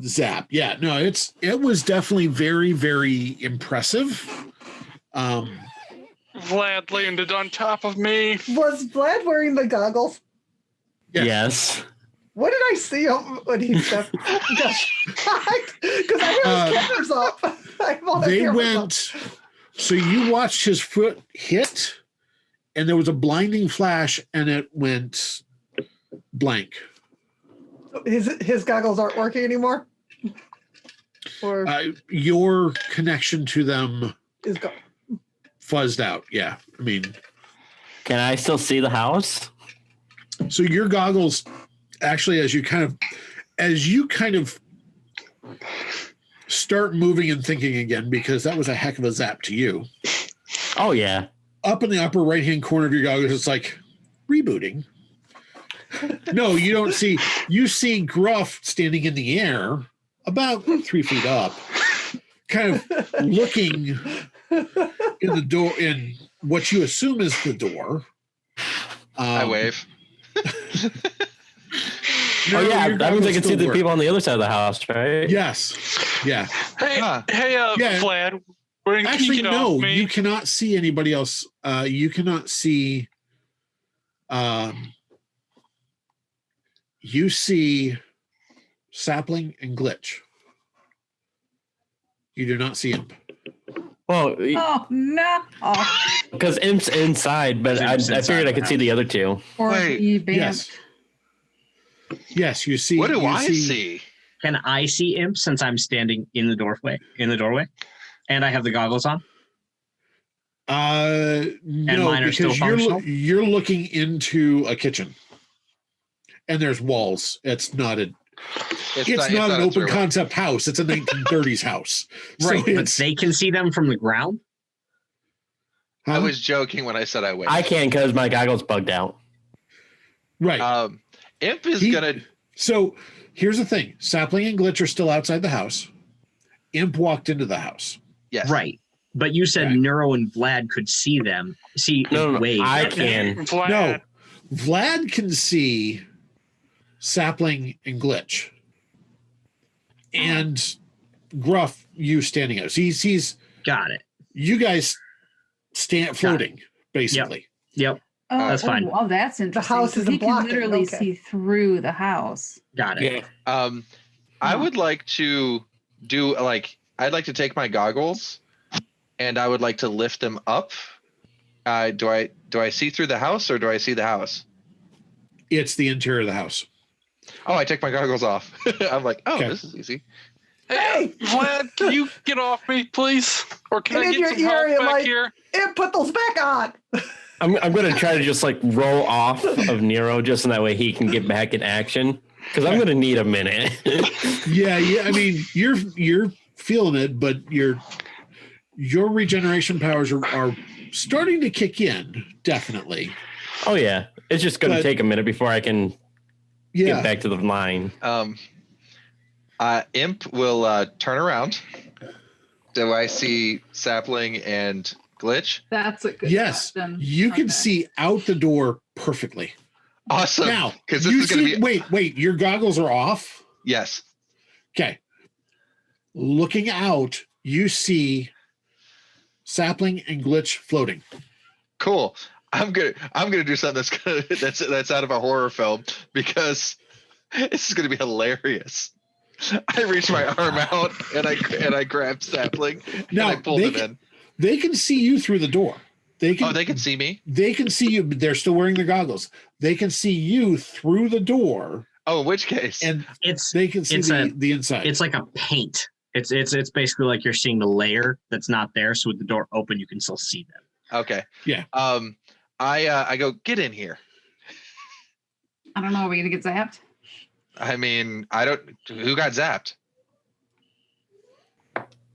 Speaker 1: zap. Yeah, no, it was definitely very, very impressive.
Speaker 7: Vlad landed on top of me.
Speaker 6: Was Vlad wearing the goggles?
Speaker 8: Yes.
Speaker 6: What did I see when he stepped? Because I have his cameras up. I have all the
Speaker 1: They
Speaker 6: cameras
Speaker 1: went. So you watched his foot hit, and there was a blinding flash, and it went blank.
Speaker 6: up. His goggles aren't working anymore? Or
Speaker 1: Your connection to them
Speaker 6: is gone?
Speaker 1: fuzzed out. Yeah, I mean,
Speaker 8: Can I still see the house?
Speaker 1: so your goggles actually, as you kind of start moving and thinking again, because that was a heck of a zap to you.
Speaker 8: Oh yeah.
Speaker 1: Up in the upper right hand corner of your goggles, it's like rebooting. No, you don't see. You see Gruff standing in the air, about 3 feet up, kind of looking in the door, in what you assume is the door.
Speaker 2: I wave.
Speaker 1: No,
Speaker 8: Oh yeah.
Speaker 1: your
Speaker 8: That means I
Speaker 1: goggles
Speaker 8: can see
Speaker 1: still
Speaker 8: the
Speaker 1: work.
Speaker 8: people on the other side of the house, right?
Speaker 1: Yes. Yeah.
Speaker 7: Hey,
Speaker 2: Huh.
Speaker 1: Yeah.
Speaker 7: Vlad. When can
Speaker 1: Actually,
Speaker 7: you get
Speaker 1: no.
Speaker 7: off me?
Speaker 1: You cannot see anybody else. You cannot see. You see Sapling and Glitch. You do not see him.
Speaker 8: Well,
Speaker 3: Oh no!
Speaker 8: because Imp's inside, but I
Speaker 4: Imp's inside
Speaker 8: figured I
Speaker 4: the
Speaker 8: could see the other two.
Speaker 3: Or
Speaker 2: Wait,
Speaker 3: the band.
Speaker 1: Yes. Yes, you see.
Speaker 2: What do
Speaker 1: you
Speaker 2: I see?
Speaker 4: Can I see Imp since I'm standing in the doorway? And I have the goggles on.
Speaker 1: No,
Speaker 4: mine are still
Speaker 1: because
Speaker 4: functional?
Speaker 1: you're looking into a kitchen. and there's walls. It's not an
Speaker 2: not
Speaker 1: open concept house. It's a 1930s house.
Speaker 4: Right,
Speaker 1: So
Speaker 4: but they can see them from the ground?
Speaker 2: I was joking when I said I wait.
Speaker 8: I can because my goggles bugged out.
Speaker 1: Right.
Speaker 2: Imp is gonna.
Speaker 1: So here's the thing: Sapling and Glitch are still outside the house. Imp walked into the house.
Speaker 2: Yes.
Speaker 4: Right. But you said Neuro and Vlad could see them.
Speaker 8: No,
Speaker 4: wave.
Speaker 8: I can.
Speaker 7: Vlad.
Speaker 1: No, Vlad can see Sapling and Glitch, and Gruff, you standing out. He sees.
Speaker 4: Got it.
Speaker 1: You guys stand floating, basically.
Speaker 4: Yep.
Speaker 3: Oh,
Speaker 4: That's fine.
Speaker 3: Oh, that's interesting.
Speaker 6: The house isn't
Speaker 3: He can
Speaker 6: blocking.
Speaker 3: literally
Speaker 6: Okay.
Speaker 3: see through the house.
Speaker 4: Got it.
Speaker 8: Yeah.
Speaker 2: I would like to do I'd like to take my goggles, and I would like to lift them up. Do I see through the house, or do I see the house?
Speaker 1: It's the interior of the house.
Speaker 2: Oh, I take my goggles off. I'm like, oh,
Speaker 1: Okay.
Speaker 2: this is easy.
Speaker 7: Hey, Vlad, can you get off me, please? Or can
Speaker 6: Get
Speaker 7: I
Speaker 6: in
Speaker 7: get
Speaker 6: your
Speaker 7: some
Speaker 6: ear,
Speaker 7: help
Speaker 6: you're
Speaker 7: back
Speaker 6: like-
Speaker 7: here?
Speaker 6: And put those back on.
Speaker 8: I'm gonna try to just like roll off of Nero just so that way he can get back in action because I'm gonna need a minute.
Speaker 1: Yeah. I mean, you're feeling it, but your regeneration powers are starting to kick in. Definitely.
Speaker 8: Oh yeah, it's just gonna
Speaker 1: But-
Speaker 8: take a minute before I can
Speaker 1: Yeah.
Speaker 8: get back to the line.
Speaker 2: Imp will turn around. Do I see Sapling and Glitch?
Speaker 3: That's a good
Speaker 1: Yes,
Speaker 3: question.
Speaker 1: you can
Speaker 3: Okay.
Speaker 1: see out the door perfectly.
Speaker 2: Awesome.
Speaker 1: Now,
Speaker 2: because this
Speaker 1: you
Speaker 2: is going
Speaker 1: see.
Speaker 2: to be
Speaker 1: Wait. Your goggles are off.
Speaker 2: yes.
Speaker 1: Okay. Looking out, you see Sapling and Glitch floating.
Speaker 2: Cool. I'm gonna do something that's out of a horror film because this is gonna be hilarious. I reach my arm out and I grab Sapling and I pull them in.
Speaker 1: They can see you through the door. They can
Speaker 2: see me.
Speaker 1: They can see you. But they're still wearing their goggles. They can see you through the door.
Speaker 2: Oh, in which case?
Speaker 1: And
Speaker 4: It's
Speaker 1: they can see the inside.
Speaker 4: It's like a paint. It's basically like you're seeing the layer that's not there. So with the door open, you can still see them.
Speaker 2: Okay.
Speaker 1: Yeah.
Speaker 2: I go, get in here.
Speaker 3: I don't know. Are we gonna get zapped?
Speaker 2: I mean, who got zapped?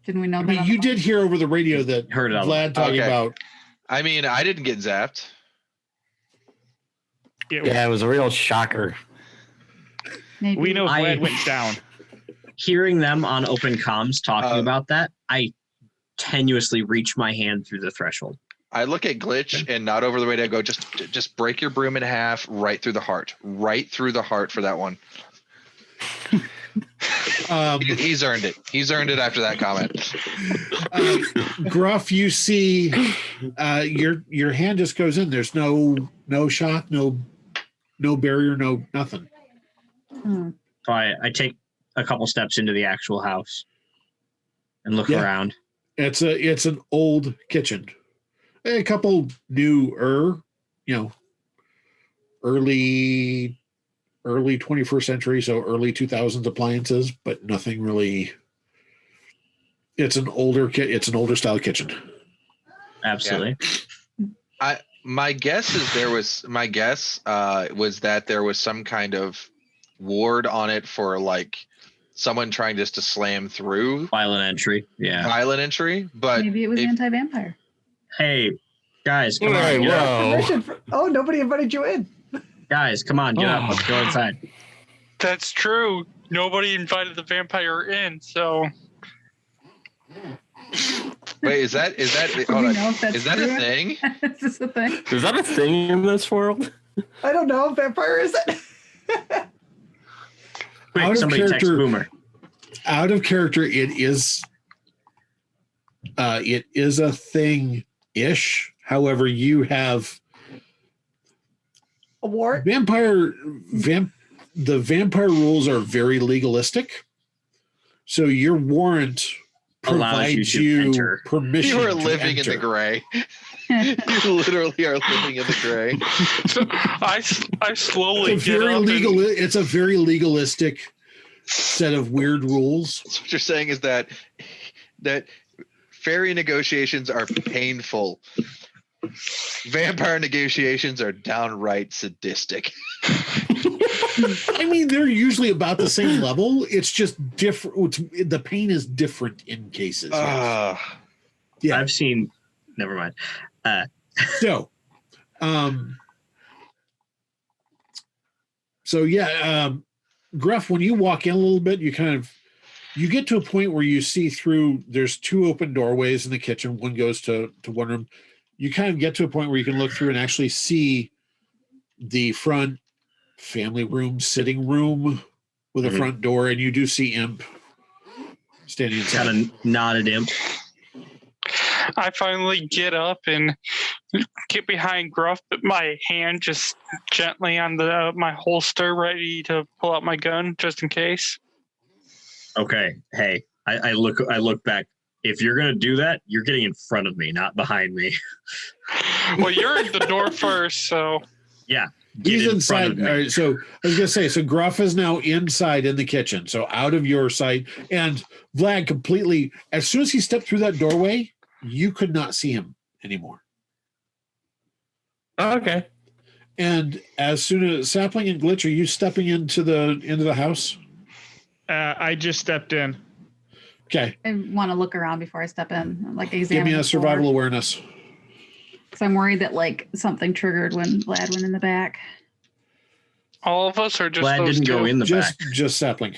Speaker 3: Didn't we know
Speaker 1: I
Speaker 3: that?
Speaker 1: mean,
Speaker 3: on
Speaker 1: you
Speaker 3: the
Speaker 1: did hear over the radio that
Speaker 4: Heard it on
Speaker 1: Vlad talking
Speaker 2: Okay.
Speaker 1: about.
Speaker 2: I mean, I didn't get zapped.
Speaker 8: Yeah, it was a real shocker.
Speaker 3: Maybe.
Speaker 5: We know Vlad
Speaker 4: I-
Speaker 5: went down.
Speaker 4: Hearing them on open comms talking about that, I tenuously reach my hand through the threshold.
Speaker 2: I look at Glitch and nod over the radio. I go, just break your broom in half, right through the heart for that one. He's earned it. He's earned it after that comment.
Speaker 1: Gruff, you see, your hand just goes in. There's no shock, no barrier, no nothing.
Speaker 4: So I take a couple steps into the actual house and look
Speaker 1: Yeah.
Speaker 4: around.
Speaker 1: It's an old kitchen. A couple newer, early 21st century, so early 2000s appliances, but nothing really. It's an older style kitchen.
Speaker 4: Absolutely.
Speaker 2: My guess was that there was some kind of ward on it for like someone trying just to slam through
Speaker 4: Violent entry. Yeah.
Speaker 2: violent entry, but
Speaker 3: Maybe it was anti-vampire.
Speaker 4: Hey, guys, come
Speaker 8: Hey,
Speaker 4: on. Get up.
Speaker 8: whoa.
Speaker 6: Permission nobody invited you in.
Speaker 4: Guys, come on, get up. Let's go inside.
Speaker 7: That's true. Nobody invited the vampire in, so
Speaker 2: wait, is that
Speaker 3: Do
Speaker 2: hold
Speaker 3: we
Speaker 2: on.
Speaker 3: know if that's
Speaker 2: Is that a
Speaker 3: true?
Speaker 2: thing?
Speaker 3: Is this a thing?
Speaker 8: Is that a thing in this world?
Speaker 6: I don't know. Vampire is it?
Speaker 1: Out
Speaker 4: Quick,
Speaker 1: of
Speaker 4: somebody text
Speaker 1: character.
Speaker 4: Boomer.
Speaker 1: Out of character, it is a thing-ish. However, you have
Speaker 6: A wart?
Speaker 1: the vampire rules are very legalistic. So your warrant
Speaker 4: Allows you
Speaker 1: provides
Speaker 4: to
Speaker 1: you
Speaker 4: enter.
Speaker 1: permission.
Speaker 2: You are
Speaker 1: to
Speaker 2: living in the
Speaker 1: enter.
Speaker 2: gray. You literally are living in the gray.
Speaker 7: so I slowly
Speaker 1: It's a
Speaker 7: get
Speaker 1: very
Speaker 7: up
Speaker 1: legal.
Speaker 7: and
Speaker 1: It's a very legalistic set of weird rules.
Speaker 2: So what you're saying is that fairy negotiations are painful. Vampire negotiations are downright sadistic.
Speaker 1: I mean, they're usually about the same level. It's just different. The pain is different in cases. Yes. Yeah.
Speaker 4: I've seen. Never mind.
Speaker 1: So yeah, Gruff, when you walk in a little bit, you get to a point where you see through. There's 2 open doorways in the kitchen. One goes to one room. You kind of get to a point where you can look through and actually see the front family room, sitting room with a front door, and you do see Imp standing inside.
Speaker 4: Kind of nodded Imp.
Speaker 7: I finally get up and get behind Gruff, but my hand just gently on my holster, ready to pull out my gun just in case.
Speaker 4: Okay. Hey, I look back. If you're gonna do that, you're getting in front of me, not behind me.
Speaker 7: Well, you're at the door first, so
Speaker 4: yeah.
Speaker 1: He's inside. All right, so I was gonna say, so Gruff is now inside in the kitchen, so out of your sight. And Vlad completely, as soon as he stepped through that doorway, you could not see him anymore.
Speaker 8: Okay.
Speaker 1: And as soon as Sapling and Glitch, are you stepping into the house?
Speaker 5: I just stepped in.
Speaker 1: Okay.
Speaker 3: I want to look around before I step in. Like
Speaker 1: Give me a survival awareness.
Speaker 3: Because I'm worried that like something triggered when Vlad went in the back.
Speaker 7: All of us are just
Speaker 4: Vlad
Speaker 7: those
Speaker 4: didn't go in the back.
Speaker 1: Just Sapling.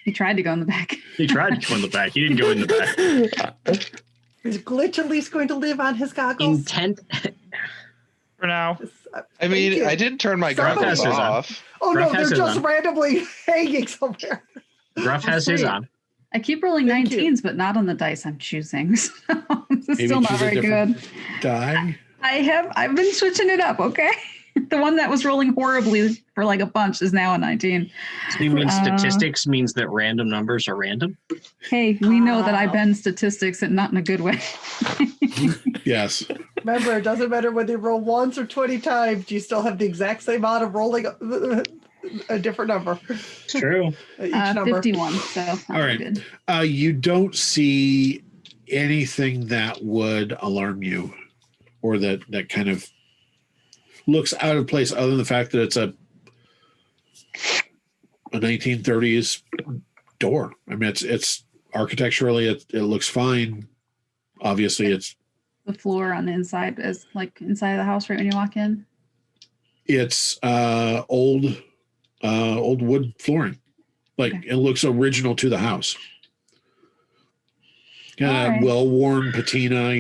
Speaker 3: He tried to go in the back.
Speaker 4: He tried to go in the back. He didn't go in the back.
Speaker 6: Is Glitch at least going to live on his goggles?
Speaker 4: Intent.
Speaker 5: For now.
Speaker 2: I mean, I didn't turn my goggles off.
Speaker 6: Oh
Speaker 4: Gruff
Speaker 6: no,
Speaker 4: has
Speaker 6: they're
Speaker 4: his
Speaker 6: just
Speaker 4: on.
Speaker 6: randomly hanging somewhere.
Speaker 4: Gruff has his on.
Speaker 3: I keep rolling
Speaker 6: Thank
Speaker 3: 19s, but not on the dice I'm choosing. So this is
Speaker 1: Maybe
Speaker 3: still not
Speaker 1: choose a
Speaker 3: very
Speaker 1: different
Speaker 3: good.
Speaker 1: Die.
Speaker 3: I've been switching it up, okay? The one that was rolling horribly for like a bunch is now a 19.
Speaker 4: So you mean statistics means that random numbers are random?
Speaker 3: Hey, we know that I bend statistics and not in a good way.
Speaker 1: Yes.
Speaker 6: Remember, it doesn't matter whether you roll once or 20 times. You still have the exact same amount of rolling a different number.
Speaker 4: It's true.
Speaker 6: Each number.
Speaker 3: 51. So
Speaker 1: All right.
Speaker 3: good.
Speaker 1: You don't see anything that would alarm you, or that kind of looks out of place, other than the fact that it's a 1930s door. I mean, it's architecturally it looks fine. Obviously, it's
Speaker 3: The floor on the inside is like inside of the house right when you walk in.
Speaker 1: it's old wood flooring. Like
Speaker 3: Okay.
Speaker 1: it looks original to the house. Kind of
Speaker 3: Alright.
Speaker 1: well-worn patina,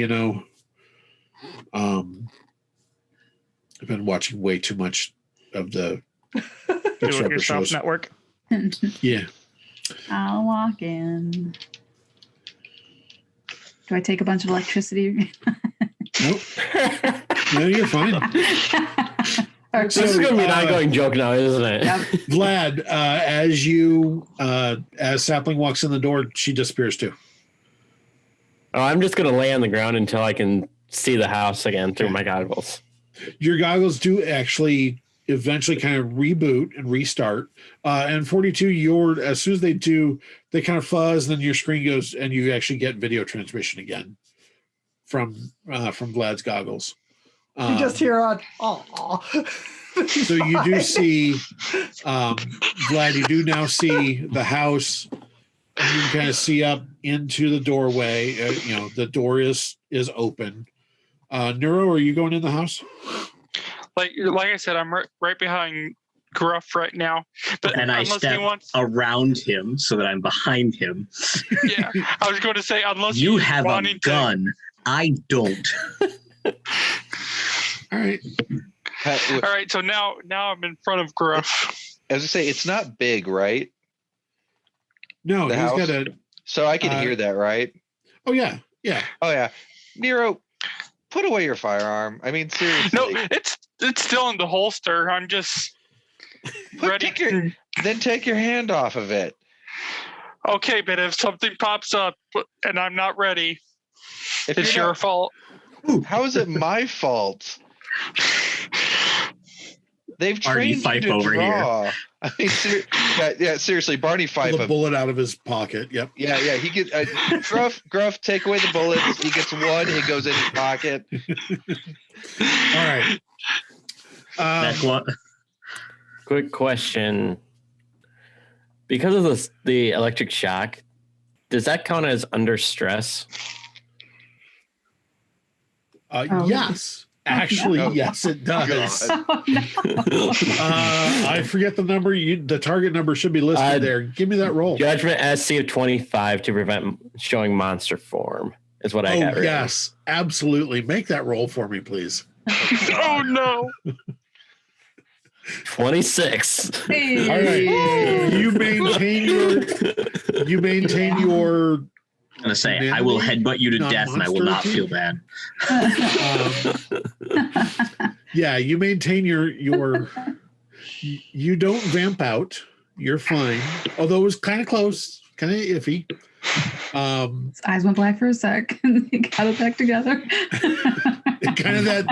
Speaker 1: I've been watching way too much of the
Speaker 5: Do
Speaker 1: Fixer
Speaker 5: it
Speaker 1: Upper
Speaker 5: yourself
Speaker 1: shows.
Speaker 5: network.
Speaker 1: Yeah.
Speaker 3: I'll walk in. Do I take a bunch of electricity?
Speaker 1: Nope. No, you're fine.
Speaker 8: This is going to be an ongoing joke now, isn't it?
Speaker 3: Yep.
Speaker 1: Vlad, as Sapling walks in the door, she disappears too.
Speaker 8: Oh, I'm just going to lay on the ground until I can see the house again through my goggles.
Speaker 1: Your goggles do actually eventually kind of reboot and restart. And 42, as soon as they do, they kind of fuzz, and then your screen goes, and you actually get video transmission again from Vlad's goggles.
Speaker 6: You just hear on, oh.
Speaker 1: So you do see, Vlad, you do now see the house, and you can kind of see up into the doorway. The door is open. Neuro, are you going in the house?
Speaker 7: Like I said, I'm right behind Gruff right now. But
Speaker 4: And I
Speaker 7: unless
Speaker 4: step
Speaker 7: he wants,
Speaker 4: around him so that I'm behind him.
Speaker 7: yeah, I was going to say unless
Speaker 4: You
Speaker 7: he's
Speaker 4: have a
Speaker 7: wanting to-
Speaker 4: gun. I don't.
Speaker 1: All right.
Speaker 7: All right, so now I'm in front of Gruff.
Speaker 2: As I say, it's not big, right?
Speaker 1: No,
Speaker 2: The
Speaker 1: he's
Speaker 2: house?
Speaker 1: got a.
Speaker 2: So I can hear that, right?
Speaker 1: Oh yeah, yeah.
Speaker 2: Oh yeah, Neuro, put away your firearm. I mean, seriously.
Speaker 7: No, it's still in the holster. I'm just ready.
Speaker 2: Then take your hand off of it.
Speaker 7: Okay, but if something pops up and I'm not ready,
Speaker 2: If
Speaker 7: it's
Speaker 2: you're
Speaker 7: your
Speaker 2: not-
Speaker 7: fault.
Speaker 2: How is it my fault? They've
Speaker 4: Barney
Speaker 2: trained
Speaker 4: Fife
Speaker 2: you to
Speaker 4: over
Speaker 2: draw. I mean, seriously, Barney Fife.
Speaker 1: Pull the bullet out of his pocket. Yep.
Speaker 2: Yeah. He gets Gruff. Take away the bullets. He gets one. It goes in his pocket.
Speaker 1: All right.
Speaker 4: That's what.
Speaker 8: Quick question. Because of the electric shock, does that count as under stress?
Speaker 1: Yes. Actually,
Speaker 3: no.
Speaker 1: yes, it does.
Speaker 2: God.
Speaker 1: I forget the number. The target number should be listed there. Give me that roll.
Speaker 8: Judgment SC of 25 to prevent showing monster form is what I got.
Speaker 1: Oh, yes, absolutely. Make that roll for me, please.
Speaker 7: Oh no.
Speaker 8: 26.
Speaker 3: Hey.
Speaker 1: All right. You maintain your
Speaker 4: I'm gonna say I will headbutt you to death, and I will not feel bad.
Speaker 1: Yeah, you maintain your. You don't vamp out. You're fine. Although it was kind of close, kind of iffy.
Speaker 3: His eyes went black for a sec, and he got it back together.
Speaker 1: Kind of that.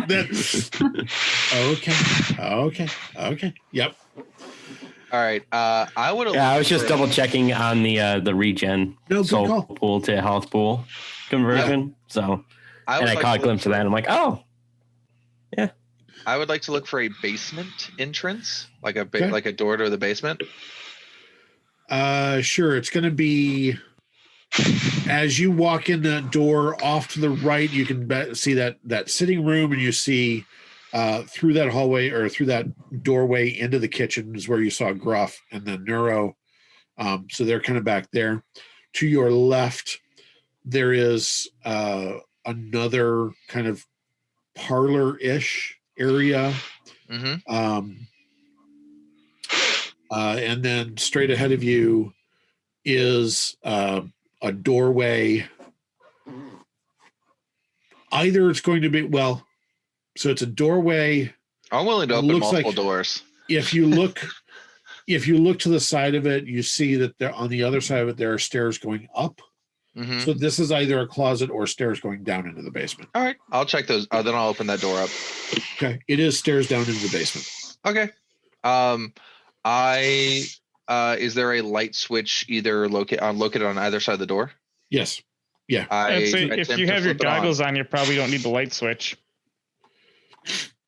Speaker 1: Okay. Yep.
Speaker 2: All right. I would.
Speaker 8: Yeah, I was just double checking on the regen soul pool to health pool conversion. So, I caught a glimpse of that. And I'm like, oh, yeah.
Speaker 2: I would like to look for a basement entrance, like a door to the basement.
Speaker 1: Sure. It's going to be as you walk in that door off to the right. You can see that sitting room, and you see. Through that hallway or through that doorway into the kitchen is where you saw Gruff and then Neuro. So they're kind of back there. To your left, there is another kind of parlor-ish area.
Speaker 2: Mm-hmm.
Speaker 1: And then straight ahead of you is a doorway. Either it's going to be, so it's a doorway.
Speaker 2: I'm willing to open multiple doors.
Speaker 1: If you look to the side of it, you see that there on the other side of it there are stairs going up.
Speaker 2: Mm-hmm.
Speaker 1: So this is either a closet or stairs going down into the basement.
Speaker 2: All right, I'll check those. Then I'll open that door up.
Speaker 1: Okay, it is stairs down into the basement.
Speaker 2: Okay. Is there a light switch either located on either side of the door?
Speaker 1: Yes. Yeah.
Speaker 5: I'd say if you have your goggles on, you probably don't need the light switch.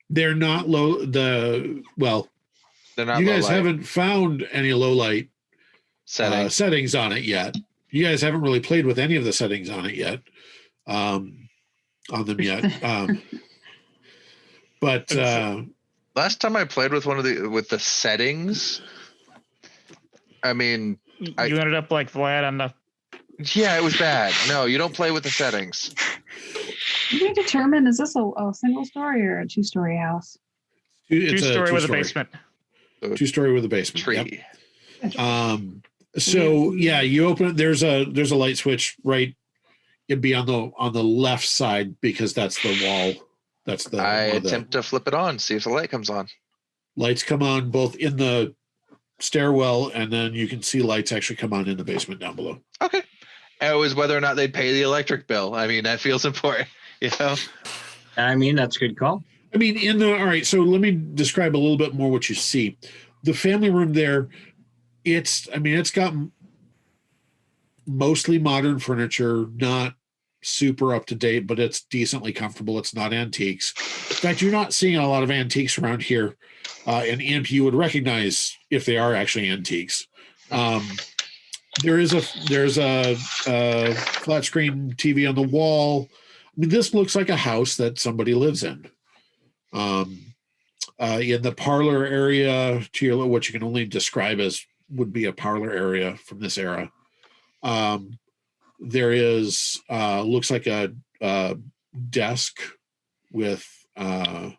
Speaker 1: They're not low. They're not. You guys haven't found any low light settings on it yet. You guys haven't really played with any of the settings on it yet. On them yet. But
Speaker 2: last time I played with with the settings, I mean,
Speaker 5: you ended up like Vlad on the.
Speaker 2: Yeah, it was bad. No, you don't play with the settings.
Speaker 3: Did we determine, is this a single story or a 2-story house?
Speaker 1: It's
Speaker 5: two-story with a basement.
Speaker 1: 2-story with a basement.
Speaker 2: Tree.
Speaker 1: Yep. So yeah, you open it. There's a light switch right. It'd be on the left side because that's the wall. That's the.
Speaker 2: I attempt to flip it on, see if the light comes on.
Speaker 1: Lights come on both in the stairwell, and then you can see lights actually come on in the basement down below.
Speaker 2: Okay. It was whether or not they'd pay the electric bill. I mean, that feels important, you know?
Speaker 4: I mean, that's a good call.
Speaker 1: I mean, all right, so let me describe a little bit more what you see. The family room there, it's got mostly modern furniture, not super up to date, but it's decently comfortable. It's not antiques. In fact, you're not seeing a lot of antiques around here. And Imp, you would recognize if they are actually antiques. There's a flat screen TV on the wall. I mean, this looks like a house that somebody lives in. In the parlor area, to your what you can only describe as would be a parlor area from this era. There is looks like a desk with a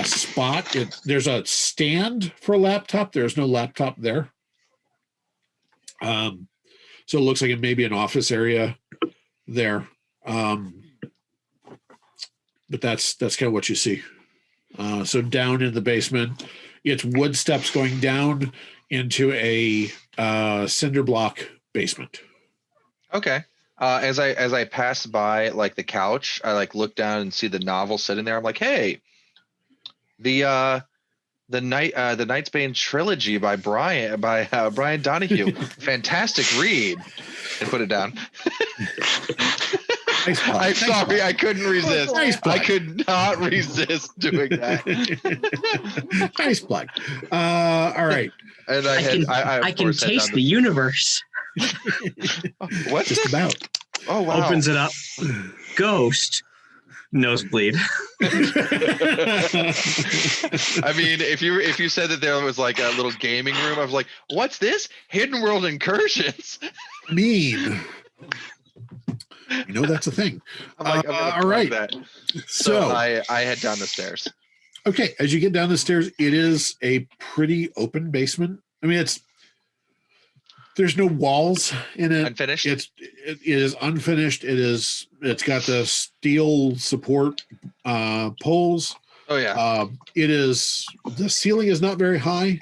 Speaker 1: spot. There's a stand for a laptop. There's no laptop there. So it looks like it may be an office area there. But that's kind of what you see. So down in the basement, it's wood steps going down into a cinder block basement.
Speaker 2: Okay. As I pass by like the couch, I like look down and see the novel sitting there. I'm like, hey, the Knight's Bane trilogy by Bryan Donihue. Fantastic read. And put it down. I'm sorry, I couldn't resist. I could not resist doing that.
Speaker 1: Nice plug. All right.
Speaker 2: And
Speaker 4: I can taste the universe.
Speaker 2: What's
Speaker 1: just
Speaker 2: this?
Speaker 1: about?
Speaker 2: Oh wow!
Speaker 4: Opens it up. Ghost. Nosebleed.
Speaker 2: I mean, if you said that there was like a little gaming room, I was like, "What's this? Hidden World Incursions?"
Speaker 1: Mean. You know that's a thing.
Speaker 2: I'm like, all right. That. So I head down the stairs.
Speaker 1: Okay, as you get down the stairs, it is a pretty open basement. I mean, there's no walls in it.
Speaker 2: Unfinished.
Speaker 1: It is unfinished. It's got the steel support poles.
Speaker 2: Oh yeah.
Speaker 1: The ceiling is not very high.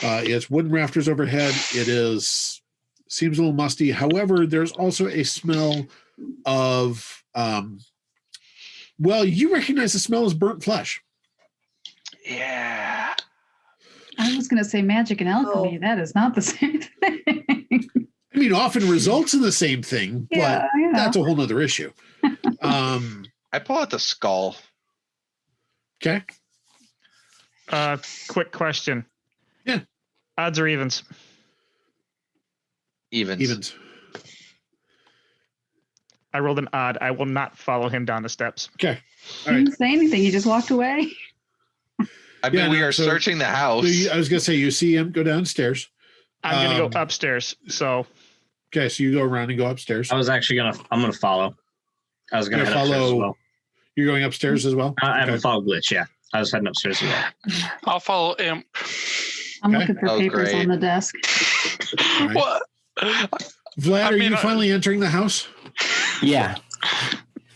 Speaker 1: It's wooden rafters overhead. Seems a little musty. However, there's also a smell of you recognize the smell as burnt flesh.
Speaker 2: Yeah.
Speaker 3: I was going to say magic and alchemy. That is not the same thing.
Speaker 1: I mean, often results in the same thing, but that's a whole nother issue.
Speaker 2: I pull out the skull.
Speaker 1: Okay.
Speaker 5: Quick question.
Speaker 1: Yeah.
Speaker 5: Odds or evens?
Speaker 2: Evens.
Speaker 5: I rolled an odd. I will not follow him down the steps.
Speaker 1: Okay.
Speaker 3: All right. Didn't say anything. You just walked away.
Speaker 2: I mean, we are searching the house.
Speaker 1: I was going to say, you see him go downstairs.
Speaker 5: I'm going to go upstairs. So.
Speaker 1: Okay, so you go around and go upstairs.
Speaker 4: I'm going to follow. I was going to follow as well.
Speaker 1: You're going upstairs as well?
Speaker 4: I haven't followed Glitch, yeah. I was heading upstairs as well.
Speaker 7: I'll follow Imp.
Speaker 3: I'm looking for papers on the desk.
Speaker 1: Right. What? Vlad, are you finally entering the house?
Speaker 8: Yeah.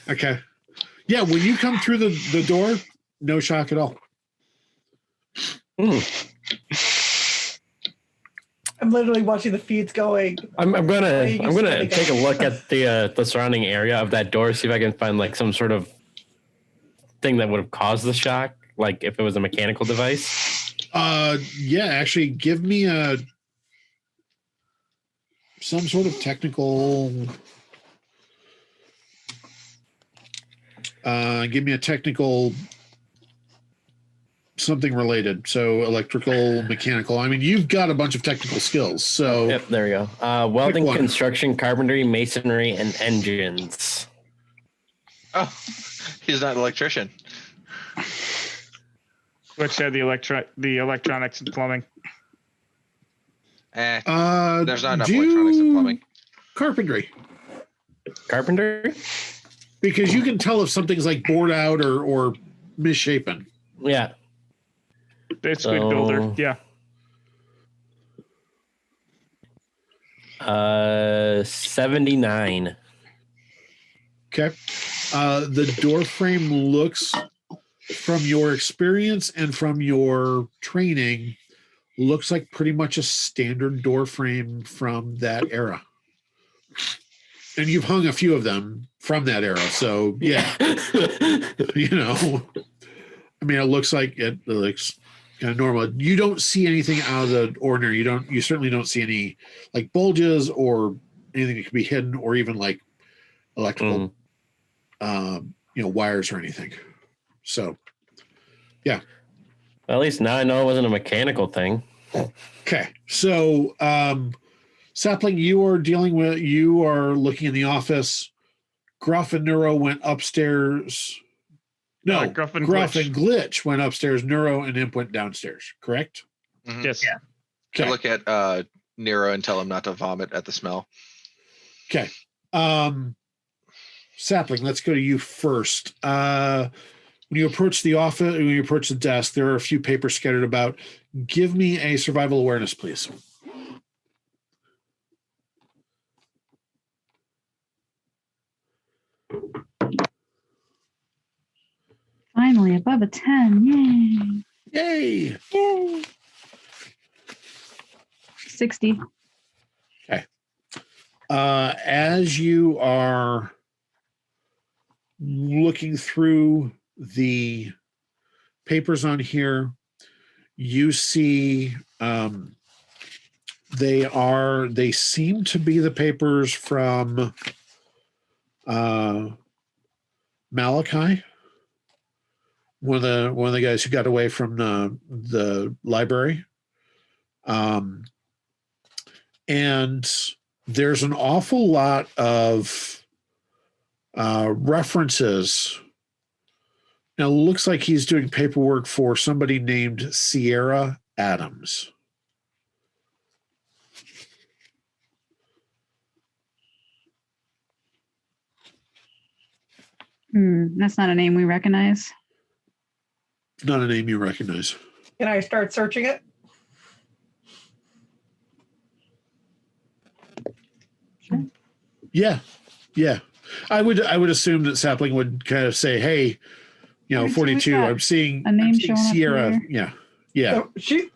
Speaker 1: Okay. Yeah, when you come through the door, no shock at all.
Speaker 6: I'm literally watching the feeds going.
Speaker 8: I'm gonna take a look at the surrounding area of that door, see if I can find like some sort of thing that would have caused the shock, like if it was a mechanical device.
Speaker 1: Yeah, actually, give me some sort of technical. Give me a technical. Something related, so electrical, mechanical. I mean, you've got a bunch of technical skills. So
Speaker 8: yep, there we go. Welding, construction, carpentry, masonry, and engines.
Speaker 2: Oh, he's not an electrician.
Speaker 5: Which said the electronics and plumbing.
Speaker 2: There's not enough electronics and plumbing.
Speaker 1: Carpentry,
Speaker 8: because
Speaker 1: you can tell if something's like bored out or misshapen.
Speaker 8: Yeah.
Speaker 5: Basically, builder. Yeah.
Speaker 8: 79.
Speaker 1: Okay. The door frame looks, from your experience and from your training, looks like pretty much a standard door frame from that era. And you've hung a few of them from that era. So, yeah. I mean, it looks kind of normal. You don't see anything out of the ordinary. You certainly don't see any like bulges or anything that could be hidden, or even like electrical, wires or anything. So, yeah.
Speaker 8: Well, at least now I know it wasn't a mechanical thing.
Speaker 1: Okay. So, Sapling, you are looking in the office. Gruff and Neuro went upstairs. No,
Speaker 5: Gruff and
Speaker 1: Glitch went upstairs. Neuro and Imp went downstairs. Correct?
Speaker 2: Mm-hmm.
Speaker 5: Yes.
Speaker 4: Yeah.
Speaker 1: Okay.
Speaker 2: I look at Neuro and tell him not to vomit at the smell.
Speaker 1: Okay. Sapling, let's go to you first. When you approach the office, when you approach the desk, there are a few papers scattered about. Give me a survival awareness, please.
Speaker 3: Finally, above a 10. Yay.
Speaker 1: Yay.
Speaker 3: 60.
Speaker 1: Okay. As you are looking through the papers on here, you see they seem to be the papers from Malachi, one of the guys who got away from the library. And there's an awful lot of references. Now, it looks like he's doing paperwork for somebody named Sierra Adams.
Speaker 3: That's not a name we recognize.
Speaker 1: Not a name you recognize.
Speaker 6: Can I start searching it?
Speaker 1: Yeah. I would assume that Sapling would kind of say, "Hey, 42. I'm seeing
Speaker 3: a name
Speaker 1: I'm seeing
Speaker 3: showing up
Speaker 1: Sierra."
Speaker 3: here.
Speaker 1: Yeah.
Speaker 6: So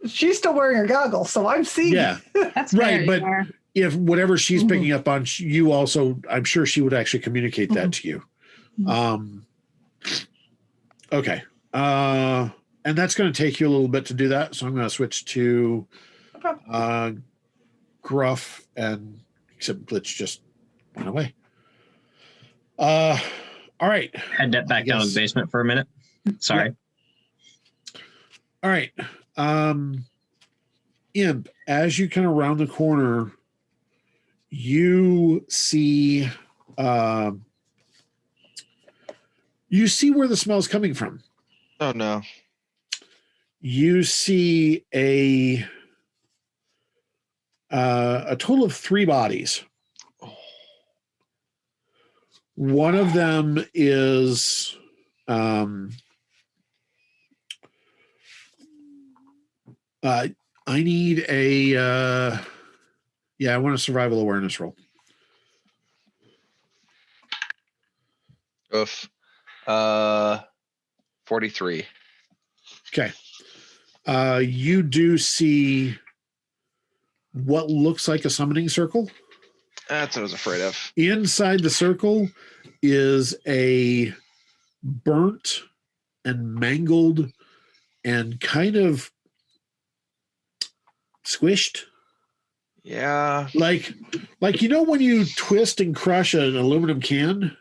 Speaker 6: she's still wearing her goggles, so I'm seeing.
Speaker 1: Yeah.
Speaker 3: That's
Speaker 1: Right,
Speaker 3: fair,
Speaker 1: but
Speaker 3: you are.
Speaker 1: if whatever she's picking up on, you also, I'm sure she would actually communicate that to you. Okay. And that's going to take you a little bit to do that. So I'm going to switch to Gruff, and except Glitch just went away. All right.
Speaker 4: Head that back down to the basement for a minute. Sorry.
Speaker 1: Yeah. All right. Imp, as you kind of round the corner, you see where the smell's coming from.
Speaker 2: Oh no.
Speaker 1: You see a total of 3 bodies. One of them is I need a I want a survival awareness roll.
Speaker 2: Oof. 43.
Speaker 1: Okay. You do see what looks like a summoning circle.
Speaker 2: That's what I was afraid of.
Speaker 1: Inside the circle is a burnt and mangled and kind of squished.
Speaker 2: Yeah.
Speaker 1: Like when you twist and crush an aluminum can?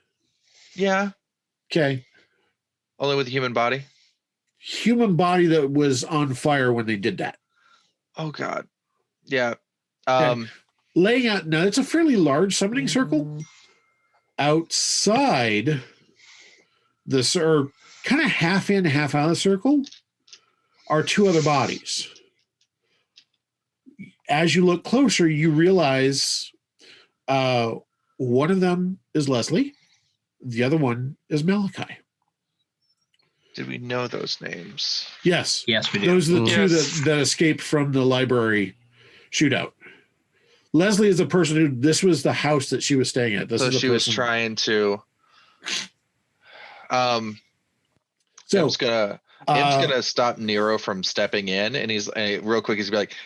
Speaker 2: Yeah.
Speaker 1: Okay.
Speaker 2: Only with a human body?
Speaker 1: Human body that was on fire when they did that.
Speaker 2: Oh God. Yeah.
Speaker 1: Okay. Laying out, now it's a fairly large summoning circle. Outside this, or kind of half in, half out of the circle, are 2 other bodies. As you look closer, you realize one of them is Leslie, the other one is Malachi.
Speaker 2: Did we know those names?
Speaker 1: Yes.
Speaker 4: Yes, we do.
Speaker 1: Those are the 2
Speaker 7: Yes.
Speaker 1: that escaped from the library shootout. Leslie is the person who, this was the house that she was staying at. This
Speaker 2: So
Speaker 1: is the
Speaker 2: she was
Speaker 1: person.
Speaker 2: trying to.
Speaker 1: So
Speaker 2: Imp's gonna stop Neuro from stepping in, and he's real quick. He's gonna be like,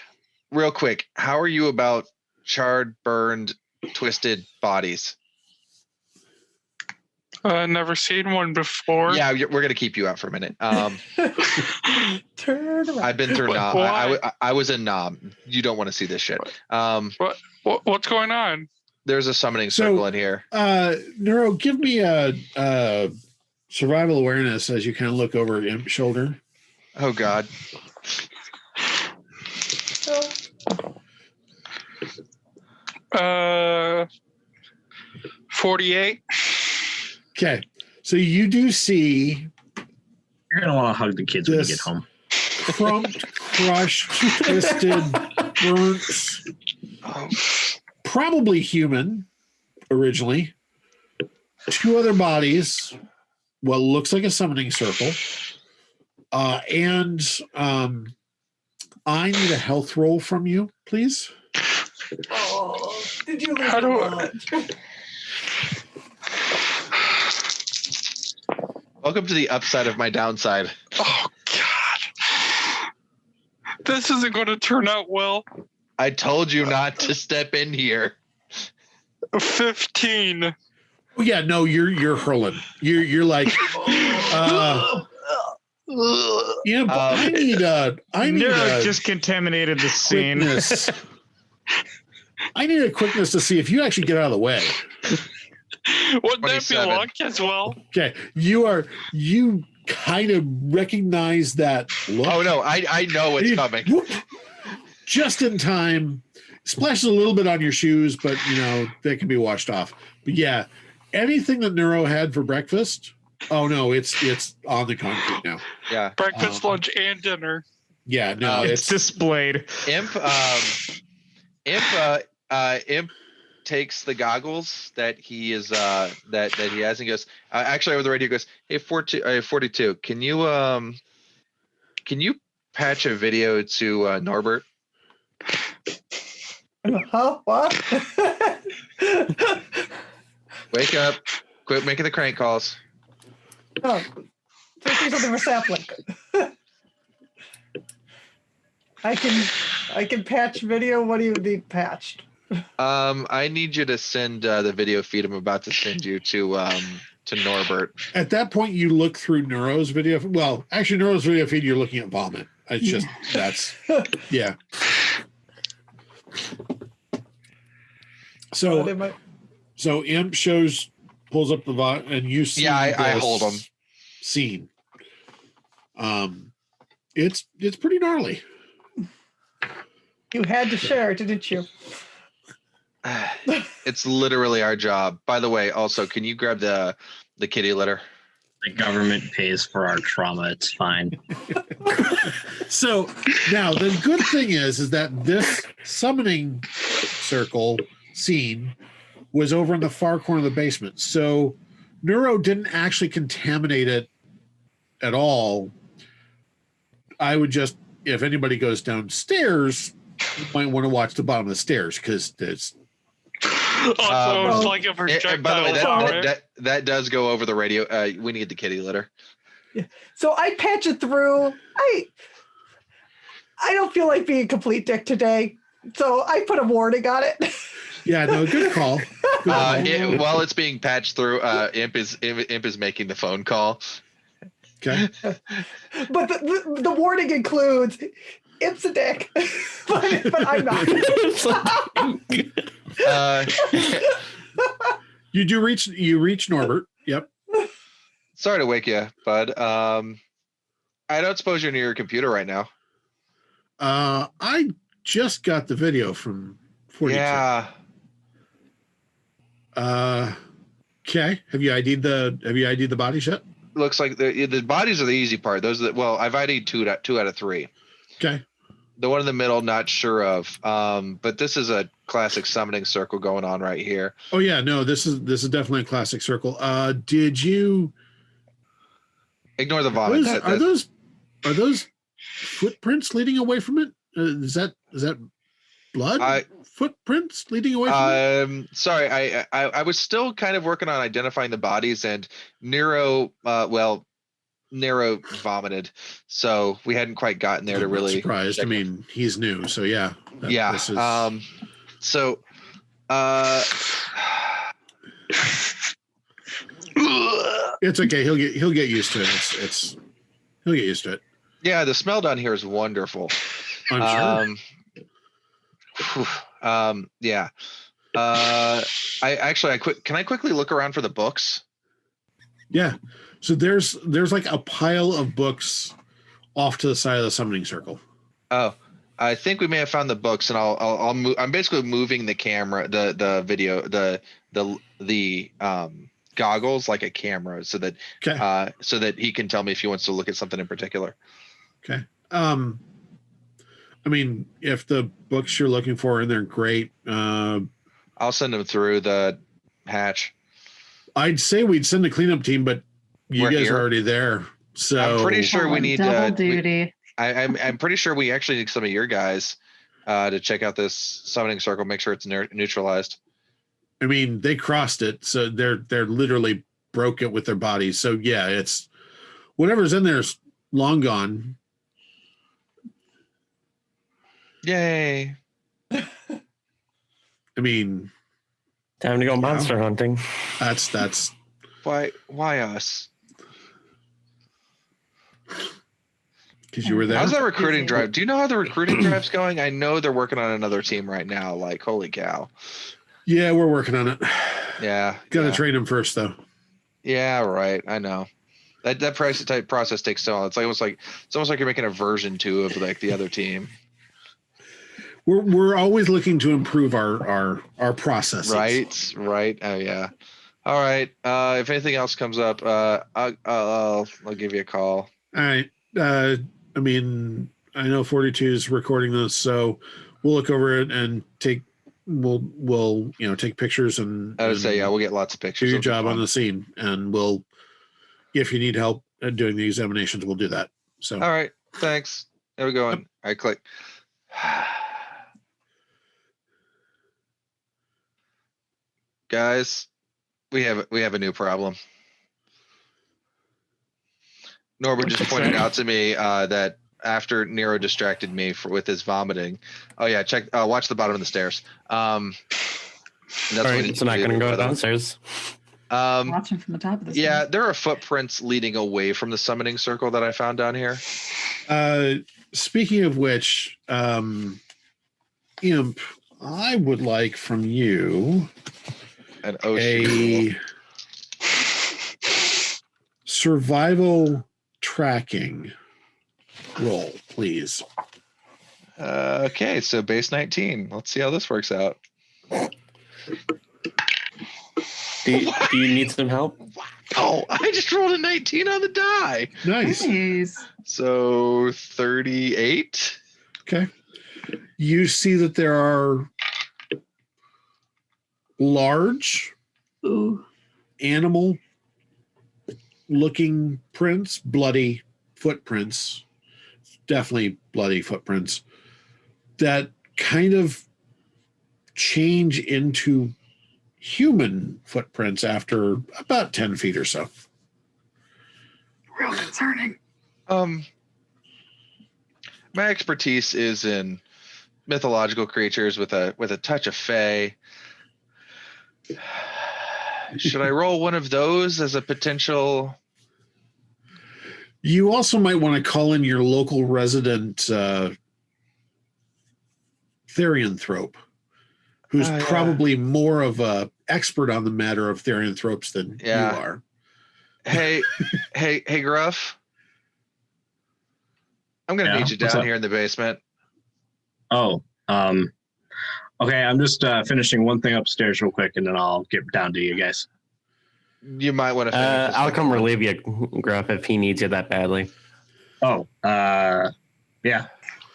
Speaker 2: "Real quick, how are you about charred, burned, twisted bodies?"
Speaker 7: Never seen one before.
Speaker 2: Yeah, we're gonna keep you out for a minute.
Speaker 6: Turn around.
Speaker 2: I've been through Nam. I was in Nam. You don't want to see this shit.
Speaker 7: What's going on?
Speaker 2: There's a summoning circle in here.
Speaker 1: Neuro, give me a survival awareness as you kind of look over Imp's shoulder.
Speaker 2: Oh God.
Speaker 7: 48.
Speaker 1: Okay, so you do see
Speaker 4: You're going to want to hug the kids when you
Speaker 1: This-
Speaker 4: get home.
Speaker 1: crumped, crushed, twisted, burnt,
Speaker 2: Oh,
Speaker 1: probably human originally. 2 other bodies, what looks like a summoning circle. And I need a health roll from you, please.
Speaker 6: Oh, did you lose
Speaker 7: How do I-
Speaker 6: lunch?
Speaker 2: welcome to the upside of my downside.
Speaker 7: Oh God. This isn't going to turn out well.
Speaker 2: I told you not to step in here.
Speaker 7: 15.
Speaker 1: Oh yeah, no, you're hurling. You're like, yeah, but I need
Speaker 5: Neuro
Speaker 1: a
Speaker 5: just contaminated the scene.
Speaker 1: quickness. I need a quickness to see if you actually get out of the way.
Speaker 7: Wouldn't that be
Speaker 2: 27.
Speaker 7: luck as well?
Speaker 1: Okay, you kind of recognize that look.
Speaker 2: Oh no, I know what's coming.
Speaker 1: Whoop, just in time. Splashes a little bit on your shoes, but they can be washed off. But yeah, anything that Neuro had for breakfast, oh no, it's on the concrete now.
Speaker 2: Yeah.
Speaker 7: Breakfast, lunch, and dinner.
Speaker 1: Yeah, no,
Speaker 5: It's displayed.
Speaker 2: Imp takes the goggles that he is that he has and goes actually over the radio goes, hey 42, can you patch a video to Norbert?
Speaker 6: Huh? What?
Speaker 2: Wake up, quit making the crank calls.
Speaker 6: Oh, take me something for Sapling. I can patch video. What do you need patched?
Speaker 2: I need you to send the video feed I'm about to send you to Norbert.
Speaker 1: At that point, you look through Neuro's video. Well, actually, Neuro's video feed, you're looking at vomit. It's just yeah. So Imp pulls up the vomit, and you see.
Speaker 2: Yeah, I hold him.
Speaker 1: Scene. It's pretty gnarly.
Speaker 6: You had to share, didn't you?
Speaker 2: It's literally our job. By the way, also, can you grab the kitty litter?
Speaker 4: The government pays for our trauma. It's fine.
Speaker 1: So now the good thing is that this summoning circle scene was over in the far corner of the basement. So Neuro didn't actually contaminate it at all. I would just, if anybody goes downstairs, you might want to watch the bottom of the stairs because it's.
Speaker 7: So it's like a projectile.
Speaker 2: By the way, that does go over the radio. We need the kitty litter.
Speaker 6: Yeah. So I patch it through. I don't feel like being a complete dick today, so I put a warning on it.
Speaker 1: Yeah, no, good call.
Speaker 2: While it's being patched through, Imp is making the phone call.
Speaker 1: Okay.
Speaker 6: But the warning includes Imp's a dick, but I'm not.
Speaker 1: You reach Norbert. Yep.
Speaker 2: Sorry to wake you, bud. I don't suppose you're near your computer right now.
Speaker 1: I just got the video from 42.
Speaker 2: Yeah.
Speaker 1: Okay. Have you ID'd the bodies yet?
Speaker 2: Looks like the bodies are the easy part. Those that I've ID'd two out of three.
Speaker 1: Okay.
Speaker 2: The one in the middle, not sure of. But this is a classic summoning circle going on right here.
Speaker 1: Oh yeah, no, this is definitely a classic circle. Did you
Speaker 2: ignore the vomit?
Speaker 1: Are those footprints leading away from it? Is that blood? Footprints leading away from it?
Speaker 2: Sorry, I was still kind of working on identifying the bodies, and Neuro vomited, so we hadn't quite gotten there to really.
Speaker 1: Surprised. I mean, he's new, so yeah.
Speaker 2: Yeah.
Speaker 1: This is... It's okay. He'll get used to it. He'll get used to it.
Speaker 2: Yeah, the smell down here is wonderful.
Speaker 1: I'm sure.
Speaker 2: Yeah. Can I quickly look around for the books?
Speaker 1: Yeah. So there's like a pile of books off to the side of the summoning circle.
Speaker 2: Oh, I think we may have found the books, and I'll move. I'm basically moving the camera, the video, the goggles like a camera, so that so that he can tell me if he wants to look at something in particular.
Speaker 1: Okay. I mean, if the books you're looking for and they're great,
Speaker 2: I'll send them through the hatch.
Speaker 1: I'd say we'd send a cleanup team, but you guys
Speaker 2: here.
Speaker 1: are already there. So
Speaker 2: I'm pretty sure we need
Speaker 3: double duty.
Speaker 2: I'm pretty sure we actually need some of your guys to check out this summoning circle, make sure it's neutralized.
Speaker 1: I mean, they crossed it, so they're literally broke it with their bodies. So yeah, it's whatever's in there is long gone.
Speaker 2: Yay!
Speaker 1: I mean,
Speaker 8: time to go monster hunting.
Speaker 1: That's
Speaker 2: why us?
Speaker 1: Because you were there.
Speaker 2: How's that recruiting drive? Do you know how the recruiting drive's going? I know they're working on another team right now. Like, holy cow!
Speaker 1: Yeah, we're working on it.
Speaker 2: Yeah.
Speaker 1: Gotta
Speaker 2: yeah.
Speaker 1: train them first, though.
Speaker 2: Yeah, right. I know. That process takes so long. It's almost like you're making a version 2 of like the other team.
Speaker 1: We're always looking to improve our processes.
Speaker 2: Right. Oh yeah. All right. If anything else comes up, I'll give you a call.
Speaker 1: All right. I mean, I know 42 is recording this, so we'll look over it and we'll take pictures and.
Speaker 2: I would say we'll get lots of
Speaker 1: Do
Speaker 2: pictures.
Speaker 1: your job on the scene, and we'll, if you need help doing the examinations, we'll do that. So.
Speaker 2: All right. Thanks. There we go. All right. Click. Guys, we have a new problem. Norbert just pointed out to me that after Neuro distracted me with his vomiting. Oh yeah, watch the bottom of the stairs. That's
Speaker 8: All right, so not going to go downstairs.
Speaker 3: Watching from the top of the stairs.
Speaker 2: Yeah, there are footprints leading away from the summoning circle that I found down here.
Speaker 1: Speaking of which, Imp, I would like from you a survival tracking roll, please.
Speaker 2: Okay, so base 19. Let's see how this works out.
Speaker 8: Do you need some help?
Speaker 2: Oh, I just rolled a 19 on the die.
Speaker 1: Nice.
Speaker 2: So 38.
Speaker 1: Okay. You see that there are large animal looking prints, bloody footprints, definitely bloody footprints that kind of change into human footprints after about 10 feet or so.
Speaker 3: Real concerning.
Speaker 2: My expertise is in mythological creatures with a touch of fae. Should I roll one of those as a potential?
Speaker 1: You also might want to call in your local resident therianthrope, who's probably more of a expert on the matter of therianthropes than you are.
Speaker 2: Hey, Gruff. I'm going to meet you down here in the basement.
Speaker 4: Oh, okay. I'm just finishing one thing upstairs real quick, and then I'll get down to you guys.
Speaker 2: You might want to finish.
Speaker 8: I'll come relieve you, Gruff, if he needs you that badly.
Speaker 4: Oh, yeah.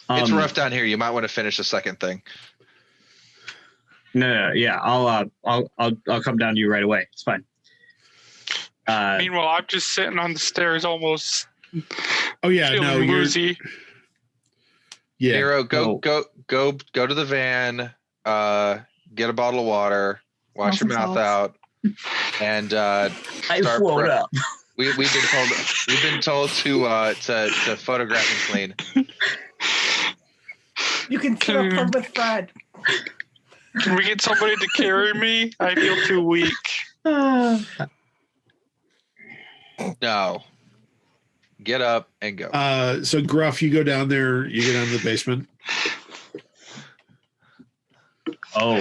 Speaker 2: It's rough down here. You might want to finish the second thing.
Speaker 4: No, yeah. I'll come down to you right away. It's fine.
Speaker 7: Meanwhile, I'm just sitting on the stairs, almost.
Speaker 1: Oh yeah, no, you're.
Speaker 7: Woozy.
Speaker 1: Yeah.
Speaker 2: Neuro, go to the van. Get a bottle of water. Wash your mouth out. And
Speaker 4: I float up.
Speaker 2: We've been told to photograph and clean.
Speaker 6: You can sit up with Fred.
Speaker 7: Can we get somebody to carry me? I feel too weak.
Speaker 2: No. Get up and go.
Speaker 1: So Gruff, you go down there. You go down to the basement.
Speaker 4: Oh.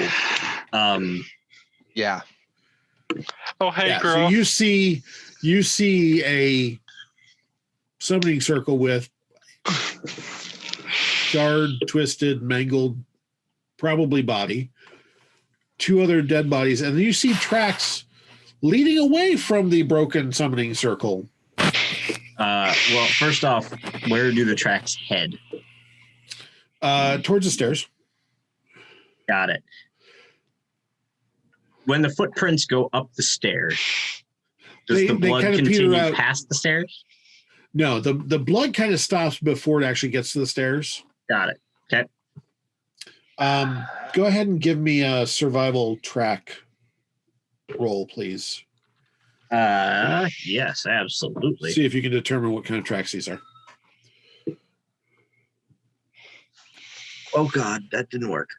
Speaker 2: Yeah.
Speaker 7: Oh, hey,
Speaker 1: Yeah,
Speaker 7: girl.
Speaker 1: so you see a summoning circle with charred, twisted, mangled, probably body, 2 other dead bodies, and then you see tracks leading away from the broken summoning circle.
Speaker 4: Well, first off, where do the tracks head?
Speaker 1: Towards the stairs.
Speaker 4: Got it. When the footprints go up the stairs, does the blood continue past the stairs?
Speaker 1: No, the blood kind of stops before it actually gets to the stairs.
Speaker 4: Got it. Okay.
Speaker 1: Go ahead and give me a survival track roll, please.
Speaker 4: Yes, absolutely.
Speaker 1: See if you can determine what kind of tracks these are.
Speaker 4: Oh God, that didn't work.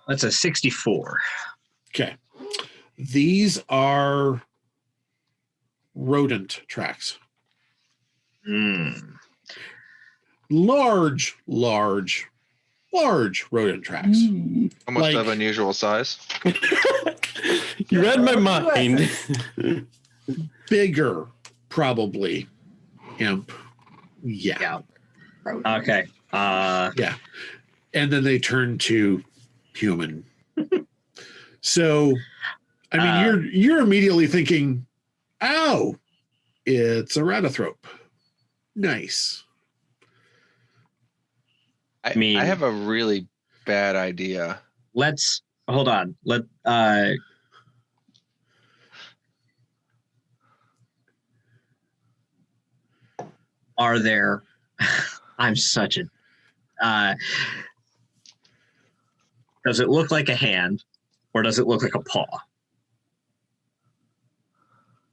Speaker 4: That's a 64.
Speaker 1: Okay. These are rodent tracks. Large large rodent tracks.
Speaker 2: How much
Speaker 1: Like-
Speaker 2: of unusual size?
Speaker 8: You read my mind.
Speaker 1: Bigger, probably. Imp. Yeah.
Speaker 4: Okay.
Speaker 1: Yeah. And then they turn to human. So, I mean, you're immediately thinking, oh, it's a ratathrope. Nice.
Speaker 2: I
Speaker 4: mean-
Speaker 2: I have a really bad idea.
Speaker 4: Let's hold on. Are there? I'm such a. Does it look like a hand, or does it look like a paw?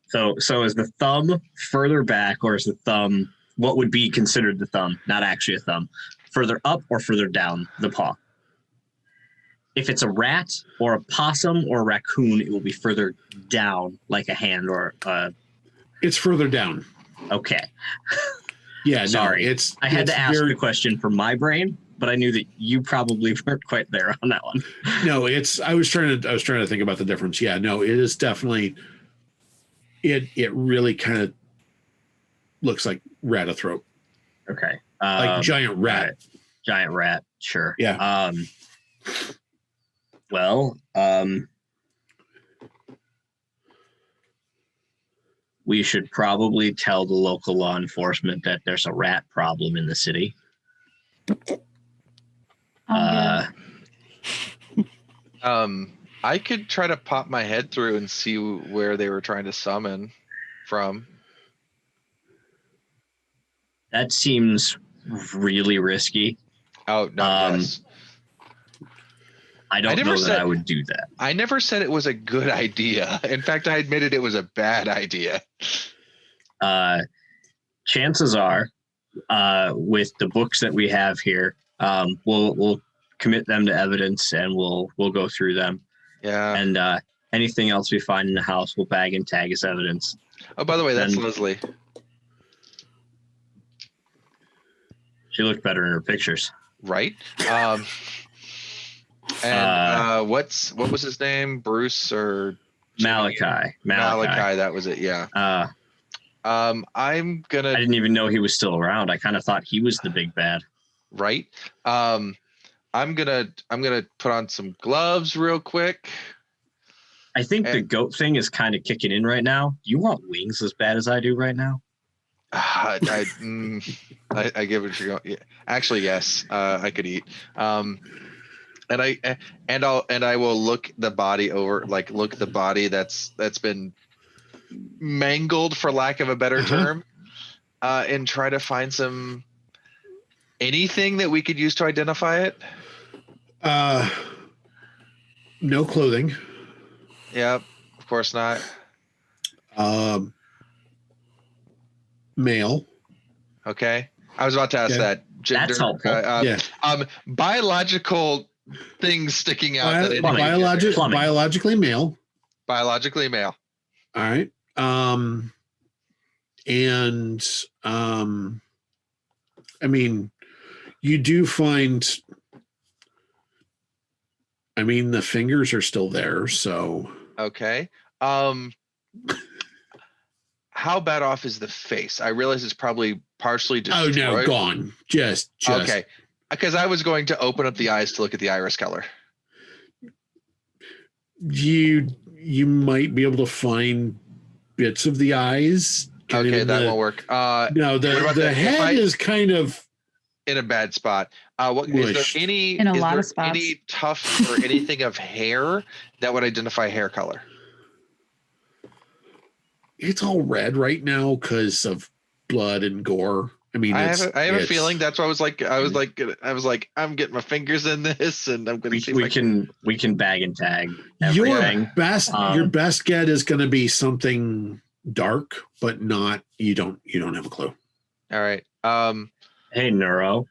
Speaker 4: So is the thumb further back, or is the thumb what would be considered the thumb, not actually a thumb, further up or further down the paw? If it's a rat or a possum or a raccoon, it will be further down, like a hand or
Speaker 1: It's further down.
Speaker 4: okay.
Speaker 1: Yeah,
Speaker 4: Sorry.
Speaker 1: no,
Speaker 4: I had
Speaker 1: it's
Speaker 4: to ask
Speaker 1: very-
Speaker 4: the question for my brain, but I knew that you probably weren't quite there on that one.
Speaker 1: No, I was trying to think about the difference. Yeah, no, it is definitely it really kind of looks like ratathrope.
Speaker 4: Okay.
Speaker 1: Like giant rat.
Speaker 4: right. Giant rat, sure.
Speaker 1: Yeah.
Speaker 4: Well, we should probably tell the local law enforcement that there's a rat problem in the city.
Speaker 2: I could try to pop my head through and see where they were trying to summon from.
Speaker 4: That seems really risky.
Speaker 2: Oh no, yes.
Speaker 4: I don't
Speaker 2: never
Speaker 4: know
Speaker 2: said-
Speaker 4: that I would do that.
Speaker 2: I never said it was a good idea. In fact, I admitted it was a bad idea.
Speaker 4: Chances are, with the books that we have here, we'll commit them to evidence and we'll go through them.
Speaker 2: Yeah.
Speaker 4: And anything else we find in the house, we'll bag and tag as evidence.
Speaker 2: Oh, by the way, that's
Speaker 4: and-
Speaker 2: Leslie.
Speaker 4: She looked better in her pictures.
Speaker 2: Right? What was his name? Bruce or
Speaker 4: Malachi.
Speaker 2: Malachi, that was it, yeah. I'm
Speaker 4: I
Speaker 2: gonna
Speaker 4: didn't even know he was still around. I kind of thought he was the big bad.
Speaker 2: right. I'm gonna put on some gloves real quick.
Speaker 4: I think the goat thing is kind of kicking in right now. Do you want wings as bad as I do right now?
Speaker 2: I give it your go. Yeah. Actually, yes, I could eat. And I will look the body over, like look the body that's been mangled, for lack of a better term, and try to find anything that we could use to identify it.
Speaker 1: No clothing.
Speaker 2: Yep, of course not.
Speaker 1: Male.
Speaker 2: Okay, I was about to ask
Speaker 1: Yeah.
Speaker 2: that. Gender,
Speaker 4: That's helpful.
Speaker 1: Yeah.
Speaker 2: Biological things sticking out. that indicate gender.
Speaker 4: Plumbing.
Speaker 1: Biologically male.
Speaker 2: Biologically male.
Speaker 1: All right. I mean, you do find, I mean, the fingers are still there, so
Speaker 2: Okay. How bad off is the face? I realize it's probably partially
Speaker 1: oh
Speaker 2: destroyed.
Speaker 1: no, gone. Just
Speaker 2: Okay. Because I was going to open up the eyes to look at the iris color.
Speaker 1: You might be able to find bits of the eyes. kind of
Speaker 2: Okay,
Speaker 1: in
Speaker 2: that
Speaker 1: the-
Speaker 2: won't work.
Speaker 1: No,
Speaker 2: what about
Speaker 1: the
Speaker 2: if
Speaker 1: head
Speaker 2: I-
Speaker 1: is kind of
Speaker 2: in a bad spot. What is
Speaker 1: Mushed.
Speaker 2: there any
Speaker 3: In a
Speaker 2: is
Speaker 3: lot
Speaker 2: there
Speaker 3: of spots.
Speaker 2: any tuft or anything of hair that would identify hair color?
Speaker 1: it's all red right now because of blood and gore. I mean,
Speaker 2: I
Speaker 1: it's,
Speaker 2: have a
Speaker 1: it's-
Speaker 2: feeling that's why I was like I'm getting my fingers in this and I'm gonna see if
Speaker 4: We
Speaker 2: I can.
Speaker 4: can bag and tag
Speaker 1: your
Speaker 4: everything.
Speaker 1: best get is going to be something dark, but not you don't have a clue.
Speaker 2: All right.
Speaker 4: Hey, Neuro,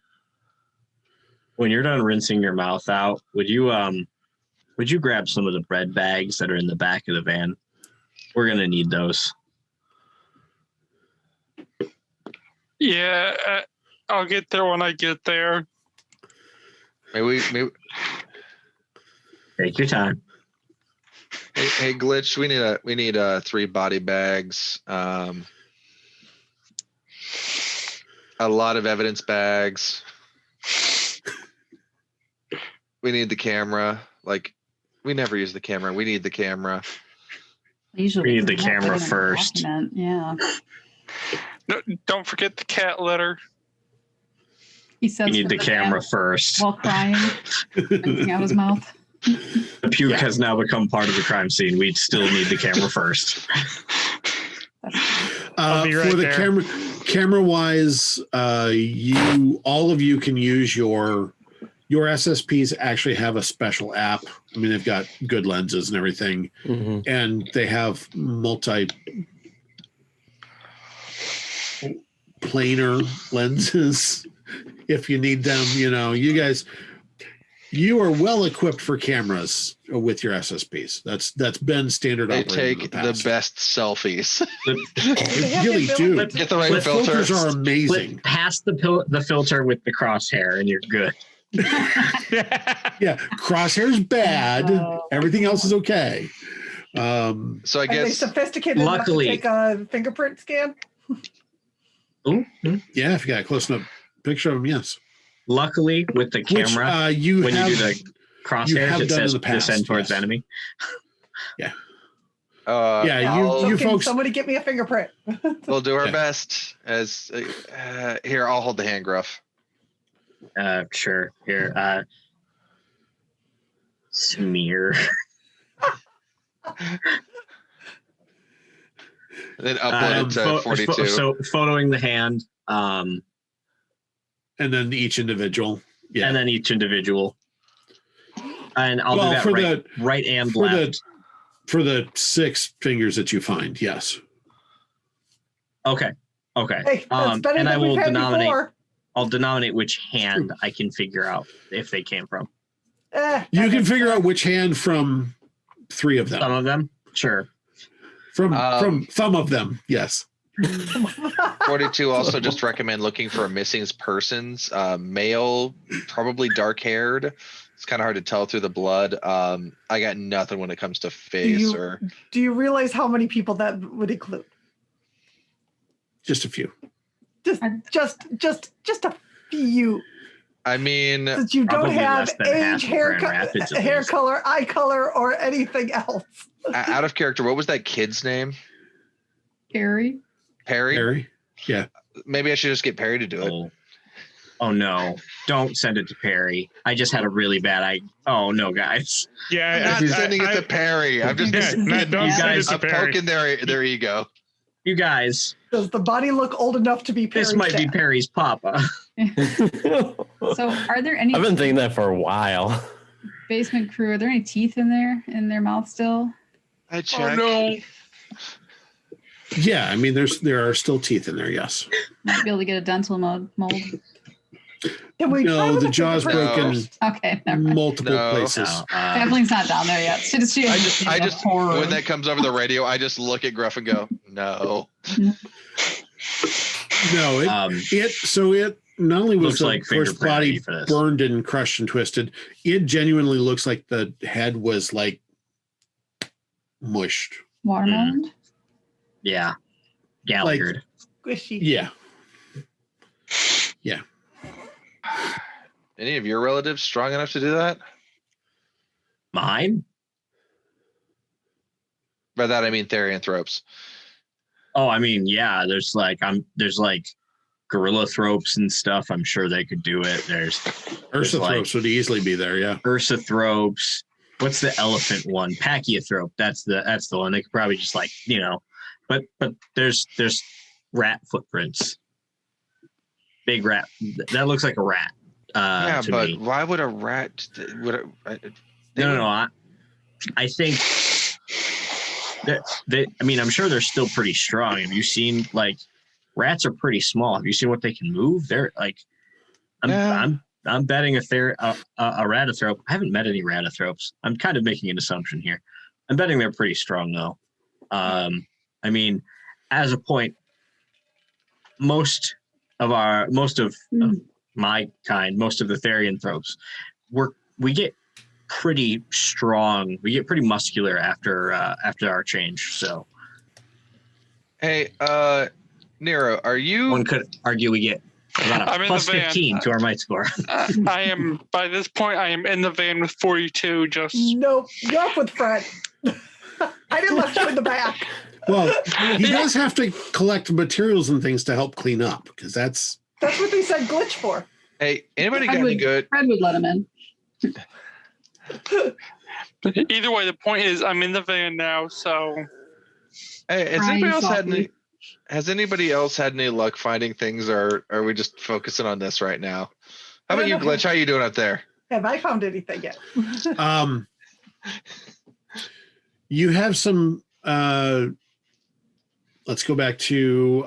Speaker 4: when you're done rinsing your mouth out, would you grab some of the bread bags that are in the back of the van? We're gonna need those.
Speaker 7: Yeah, I'll get there when I get there.
Speaker 2: Maybe.
Speaker 4: Take your time.
Speaker 2: Hey, Glitch. We need 3 body bags. A lot of evidence bags. We need the camera. Like, we never use the camera. We need the camera.
Speaker 3: Usually
Speaker 4: We need the
Speaker 3: put that
Speaker 4: camera
Speaker 3: in a
Speaker 4: first.
Speaker 3: document, yeah.
Speaker 7: No, don't forget the cat litter.
Speaker 3: He says
Speaker 4: We need
Speaker 3: with
Speaker 4: the camera
Speaker 3: hand
Speaker 4: first.
Speaker 3: while crying, rinsing out his mouth.
Speaker 4: The puke has now become part of the crime scene. We still need the camera first.
Speaker 5: I'll be right
Speaker 1: For the
Speaker 5: there.
Speaker 1: camera wise, all of you can use your SSPs. Actually have a special app. I mean, they've got good lenses and everything, and they have planar lenses if you need them. You are well equipped for cameras with your SSPs. That's been standard.
Speaker 2: They
Speaker 1: operating in
Speaker 2: take
Speaker 1: the
Speaker 2: the
Speaker 1: past.
Speaker 2: best selfies.
Speaker 1: They really do.
Speaker 2: Get the right
Speaker 1: The filters
Speaker 2: filters.
Speaker 1: are amazing.
Speaker 4: Pass the filter with the crosshair, and you're good.
Speaker 1: Yeah, crosshair's bad. Everything else is okay.
Speaker 2: So I
Speaker 6: Are they
Speaker 2: guess
Speaker 6: sophisticated
Speaker 4: Luckily-
Speaker 6: enough to take a fingerprint scan?
Speaker 1: Yeah, if you got a close enough picture of them, yes.
Speaker 4: Luckily, with the camera,
Speaker 1: Which, you
Speaker 4: when
Speaker 1: have,
Speaker 4: you do the crosshairs,
Speaker 1: have
Speaker 4: it
Speaker 1: done in
Speaker 4: says
Speaker 1: the past,
Speaker 4: descend towards
Speaker 1: yes.
Speaker 4: enemy.
Speaker 1: Yeah,
Speaker 2: I'll-
Speaker 1: you
Speaker 6: Can
Speaker 1: folks.
Speaker 6: somebody get me a fingerprint?
Speaker 2: we'll do our
Speaker 1: Yeah.
Speaker 2: best. As here, I'll hold the hand, Gruff.
Speaker 4: Sure. Here. Smear.
Speaker 2: Then upload it to 42.
Speaker 4: So photoing the hand,
Speaker 1: And then each individual. Yeah.
Speaker 4: and then each individual. And I'll
Speaker 1: Well,
Speaker 4: do that
Speaker 1: for
Speaker 4: right and
Speaker 1: for
Speaker 4: left.
Speaker 1: for the 6 fingers that you find, yes.
Speaker 4: Okay.
Speaker 6: Hey, that's better
Speaker 4: and I
Speaker 6: than
Speaker 4: will
Speaker 6: we've had
Speaker 4: denominate.
Speaker 6: before.
Speaker 4: I'll denominate which hand I can figure out if they came from.
Speaker 1: You can figure out which hand from 3 of
Speaker 4: Some
Speaker 1: them.
Speaker 4: of them, sure.
Speaker 1: From some of them, yes.
Speaker 2: 42 also just recommend looking for a missing persons. Male, probably dark haired. It's kind of hard to tell through the blood. I got nothing when it comes to face or.
Speaker 6: Do you realize how many people that would include?
Speaker 1: Just a few.
Speaker 6: Just a few.
Speaker 2: I mean,
Speaker 6: Since you don't
Speaker 4: Probably
Speaker 6: have
Speaker 4: less than half
Speaker 6: age,
Speaker 4: of
Speaker 6: hair,
Speaker 4: Grand Rapids, at
Speaker 6: hair
Speaker 4: least.
Speaker 6: color, eye color, or anything else.
Speaker 2: out of character, what was that kid's name?
Speaker 3: Gary.
Speaker 2: Perry?
Speaker 1: Harry? Yeah.
Speaker 2: Maybe I should just get Perry to do it.
Speaker 4: Oh no! Don't send it to Perry. I just had a really bad. Oh no, guys!
Speaker 2: I'm
Speaker 5: Yeah,
Speaker 2: not sending it to Perry. I'm just
Speaker 5: Yeah, no, don't
Speaker 4: You
Speaker 5: send
Speaker 4: guys-
Speaker 5: it to
Speaker 2: I'm
Speaker 5: Perry.
Speaker 2: poking their ego.
Speaker 4: You guys,
Speaker 6: Does the body look old enough to be Perry's
Speaker 4: this might be
Speaker 6: dad?
Speaker 4: Perry's papa.
Speaker 3: So, are there any
Speaker 8: I've been thinking that for a while.
Speaker 3: basement crew? Are there any teeth in their mouth still?
Speaker 2: I checked.
Speaker 7: no.
Speaker 1: Yeah, I mean there are still teeth in there, yes.
Speaker 3: Might be able to get a dental mold.
Speaker 6: Can we try
Speaker 1: No,
Speaker 6: with
Speaker 1: the
Speaker 6: a
Speaker 1: jaw's
Speaker 6: fingerprint?
Speaker 1: broken
Speaker 3: Okay, never mind.
Speaker 1: multiple
Speaker 2: No.
Speaker 1: places.
Speaker 3: Sapling's not down there yet. She just
Speaker 2: I just
Speaker 3: horror.
Speaker 2: when that comes over the radio, I just look at Gruff and go, no.
Speaker 1: No, it not only was
Speaker 4: Looks
Speaker 1: the
Speaker 4: like
Speaker 1: first
Speaker 4: fingerprint
Speaker 1: body
Speaker 4: ID for this.
Speaker 1: burned and crushed and twisted, it genuinely looks like the head was like mushed.
Speaker 3: Watermelon.
Speaker 4: Yeah, Gallagher.
Speaker 6: Squishy.
Speaker 1: Yeah.
Speaker 2: Any of your relatives strong enough to do that?
Speaker 4: Mine?
Speaker 2: By that I mean therianthropes.
Speaker 4: Oh, I mean, yeah. There's like gorilla thropes and stuff. I'm sure they could do it. There's
Speaker 1: Ursathropes would easily be there, yeah.
Speaker 4: Ursathropes. What's the elephant one? Pachyothrope. That's the one. They could probably just but there's rat footprints. Big rat. That looks like a rat.
Speaker 2: Yeah,
Speaker 4: to
Speaker 2: but
Speaker 4: me.
Speaker 2: why would a rat?
Speaker 4: No. I think that I mean, I'm sure they're still pretty strong. Have you seen rats are pretty small? Have you seen what they can move? They're like, I'm betting if they're a ratathrope. I haven't met any ratathropes. I'm kind of making an assumption here. I'm betting they're pretty strong though. I mean, as a point, most of my kind, most of the therianthropes we get pretty strong. We get pretty muscular after our change. So,
Speaker 2: Hey, Neuro, are you?
Speaker 4: one could argue we get about
Speaker 7: I'm
Speaker 4: a
Speaker 7: in
Speaker 4: plus
Speaker 7: the van.
Speaker 4: 15 to our might score.
Speaker 7: I am, by this point, I am in the van with 42. Just
Speaker 6: Nope, you're up with Fred. I didn't left you in the back.
Speaker 1: Well, he does have to collect materials and things to help clean up because that's
Speaker 6: what they said glitch for.
Speaker 2: Hey, anybody
Speaker 3: Fred
Speaker 2: got any
Speaker 3: would,
Speaker 2: good?
Speaker 3: Fred would let him in.
Speaker 7: either way, the point is I'm in the van now. So
Speaker 2: Hey, has anybody else had any luck finding things, or are we just focusing on this right now? How about you, Glitch? How you doing up there?
Speaker 6: Have I found anything yet?
Speaker 1: You have some. Let's go back to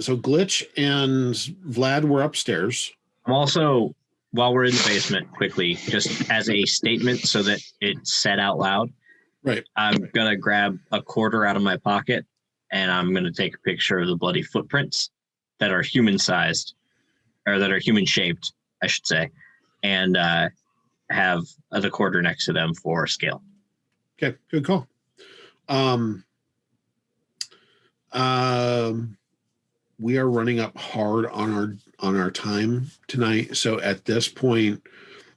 Speaker 1: so Glitch and Vlad were upstairs.
Speaker 4: I'm also, while we're in the basement, quickly, just as a statement so that it's said out loud.
Speaker 1: Right.
Speaker 4: I'm gonna grab a quarter out of my pocket, and I'm gonna take a picture of the bloody footprints that are human-sized, or that are human-shaped, I should say, and have the quarter next to them for scale.
Speaker 1: Okay, good call. We are running up hard on our time tonight. So at this point,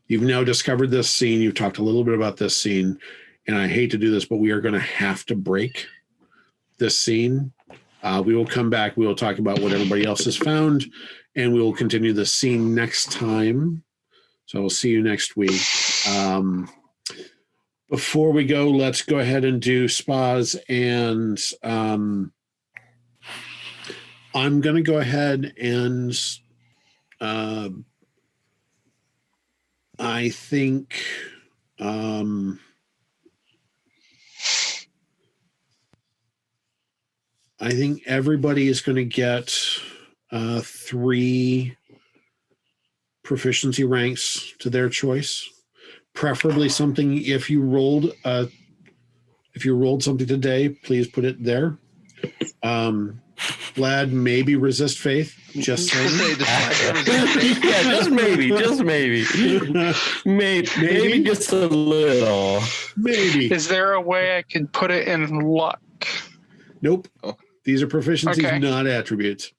Speaker 1: you've now discovered this scene. You've talked a little bit about this scene, and I hate to do this, but we are going to have to break this scene. We will come back. We will talk about what everybody else has found, and we will continue the scene next time. So we'll see you next week. Before we go, let's go ahead and do spas, and I'm going to go ahead and I think everybody is going to get 3 proficiency ranks to their choice. Preferably something, if you rolled something today, please put it there. Vlad, maybe resist faith. Just saying.
Speaker 8: Yeah, just maybe. Maybe just a little.
Speaker 1: Maybe.
Speaker 7: is there a way I can put it in luck?
Speaker 1: Nope. These are proficiencies,
Speaker 7: Okay.
Speaker 1: not attributes.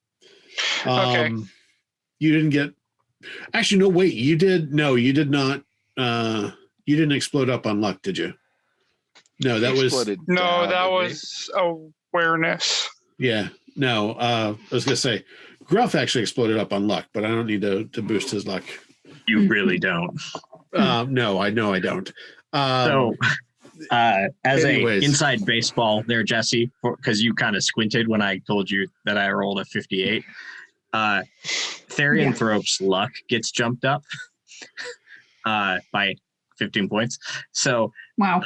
Speaker 7: Okay.
Speaker 1: You didn't get. Actually, no. Wait. You did. No, you did not. You didn't explode up on luck, did you? No, that was.
Speaker 2: Exploded
Speaker 7: No,
Speaker 2: down,
Speaker 7: that
Speaker 2: didn't
Speaker 7: was awareness.
Speaker 1: Yeah. No. I was gonna say, Gruff actually exploded up on luck, but I don't need to boost his luck.
Speaker 4: You really don't.
Speaker 1: No, I know I don't.
Speaker 4: So, as
Speaker 1: anyways.
Speaker 4: a inside baseball there, Jessie, because you kind of squinted when I told you that I rolled a 58. Therianthrope's luck gets jumped up by 15 points. So
Speaker 3: Wow.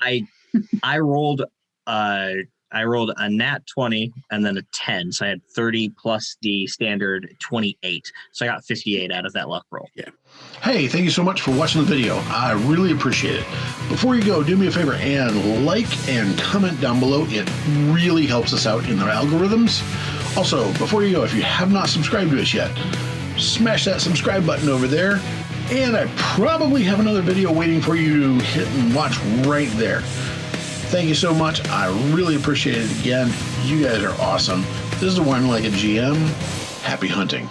Speaker 4: I rolled a nat 20 and then a 10. So I had 30 plus the standard 28. So I got 58 out of that luck roll.
Speaker 1: Yeah. Hey, thank you so much for watching the video. I really appreciate it. Before you go, do me a favor and like and comment down below. It really helps us out in the algorithms. Also, before you go, if you have not subscribed to us yet, smash that subscribe button over there. And I probably have another video waiting for you to hit and watch right there. Thank you so much. I really appreciate it again. You guys are awesome. This is the One Like a GM. Happy hunting.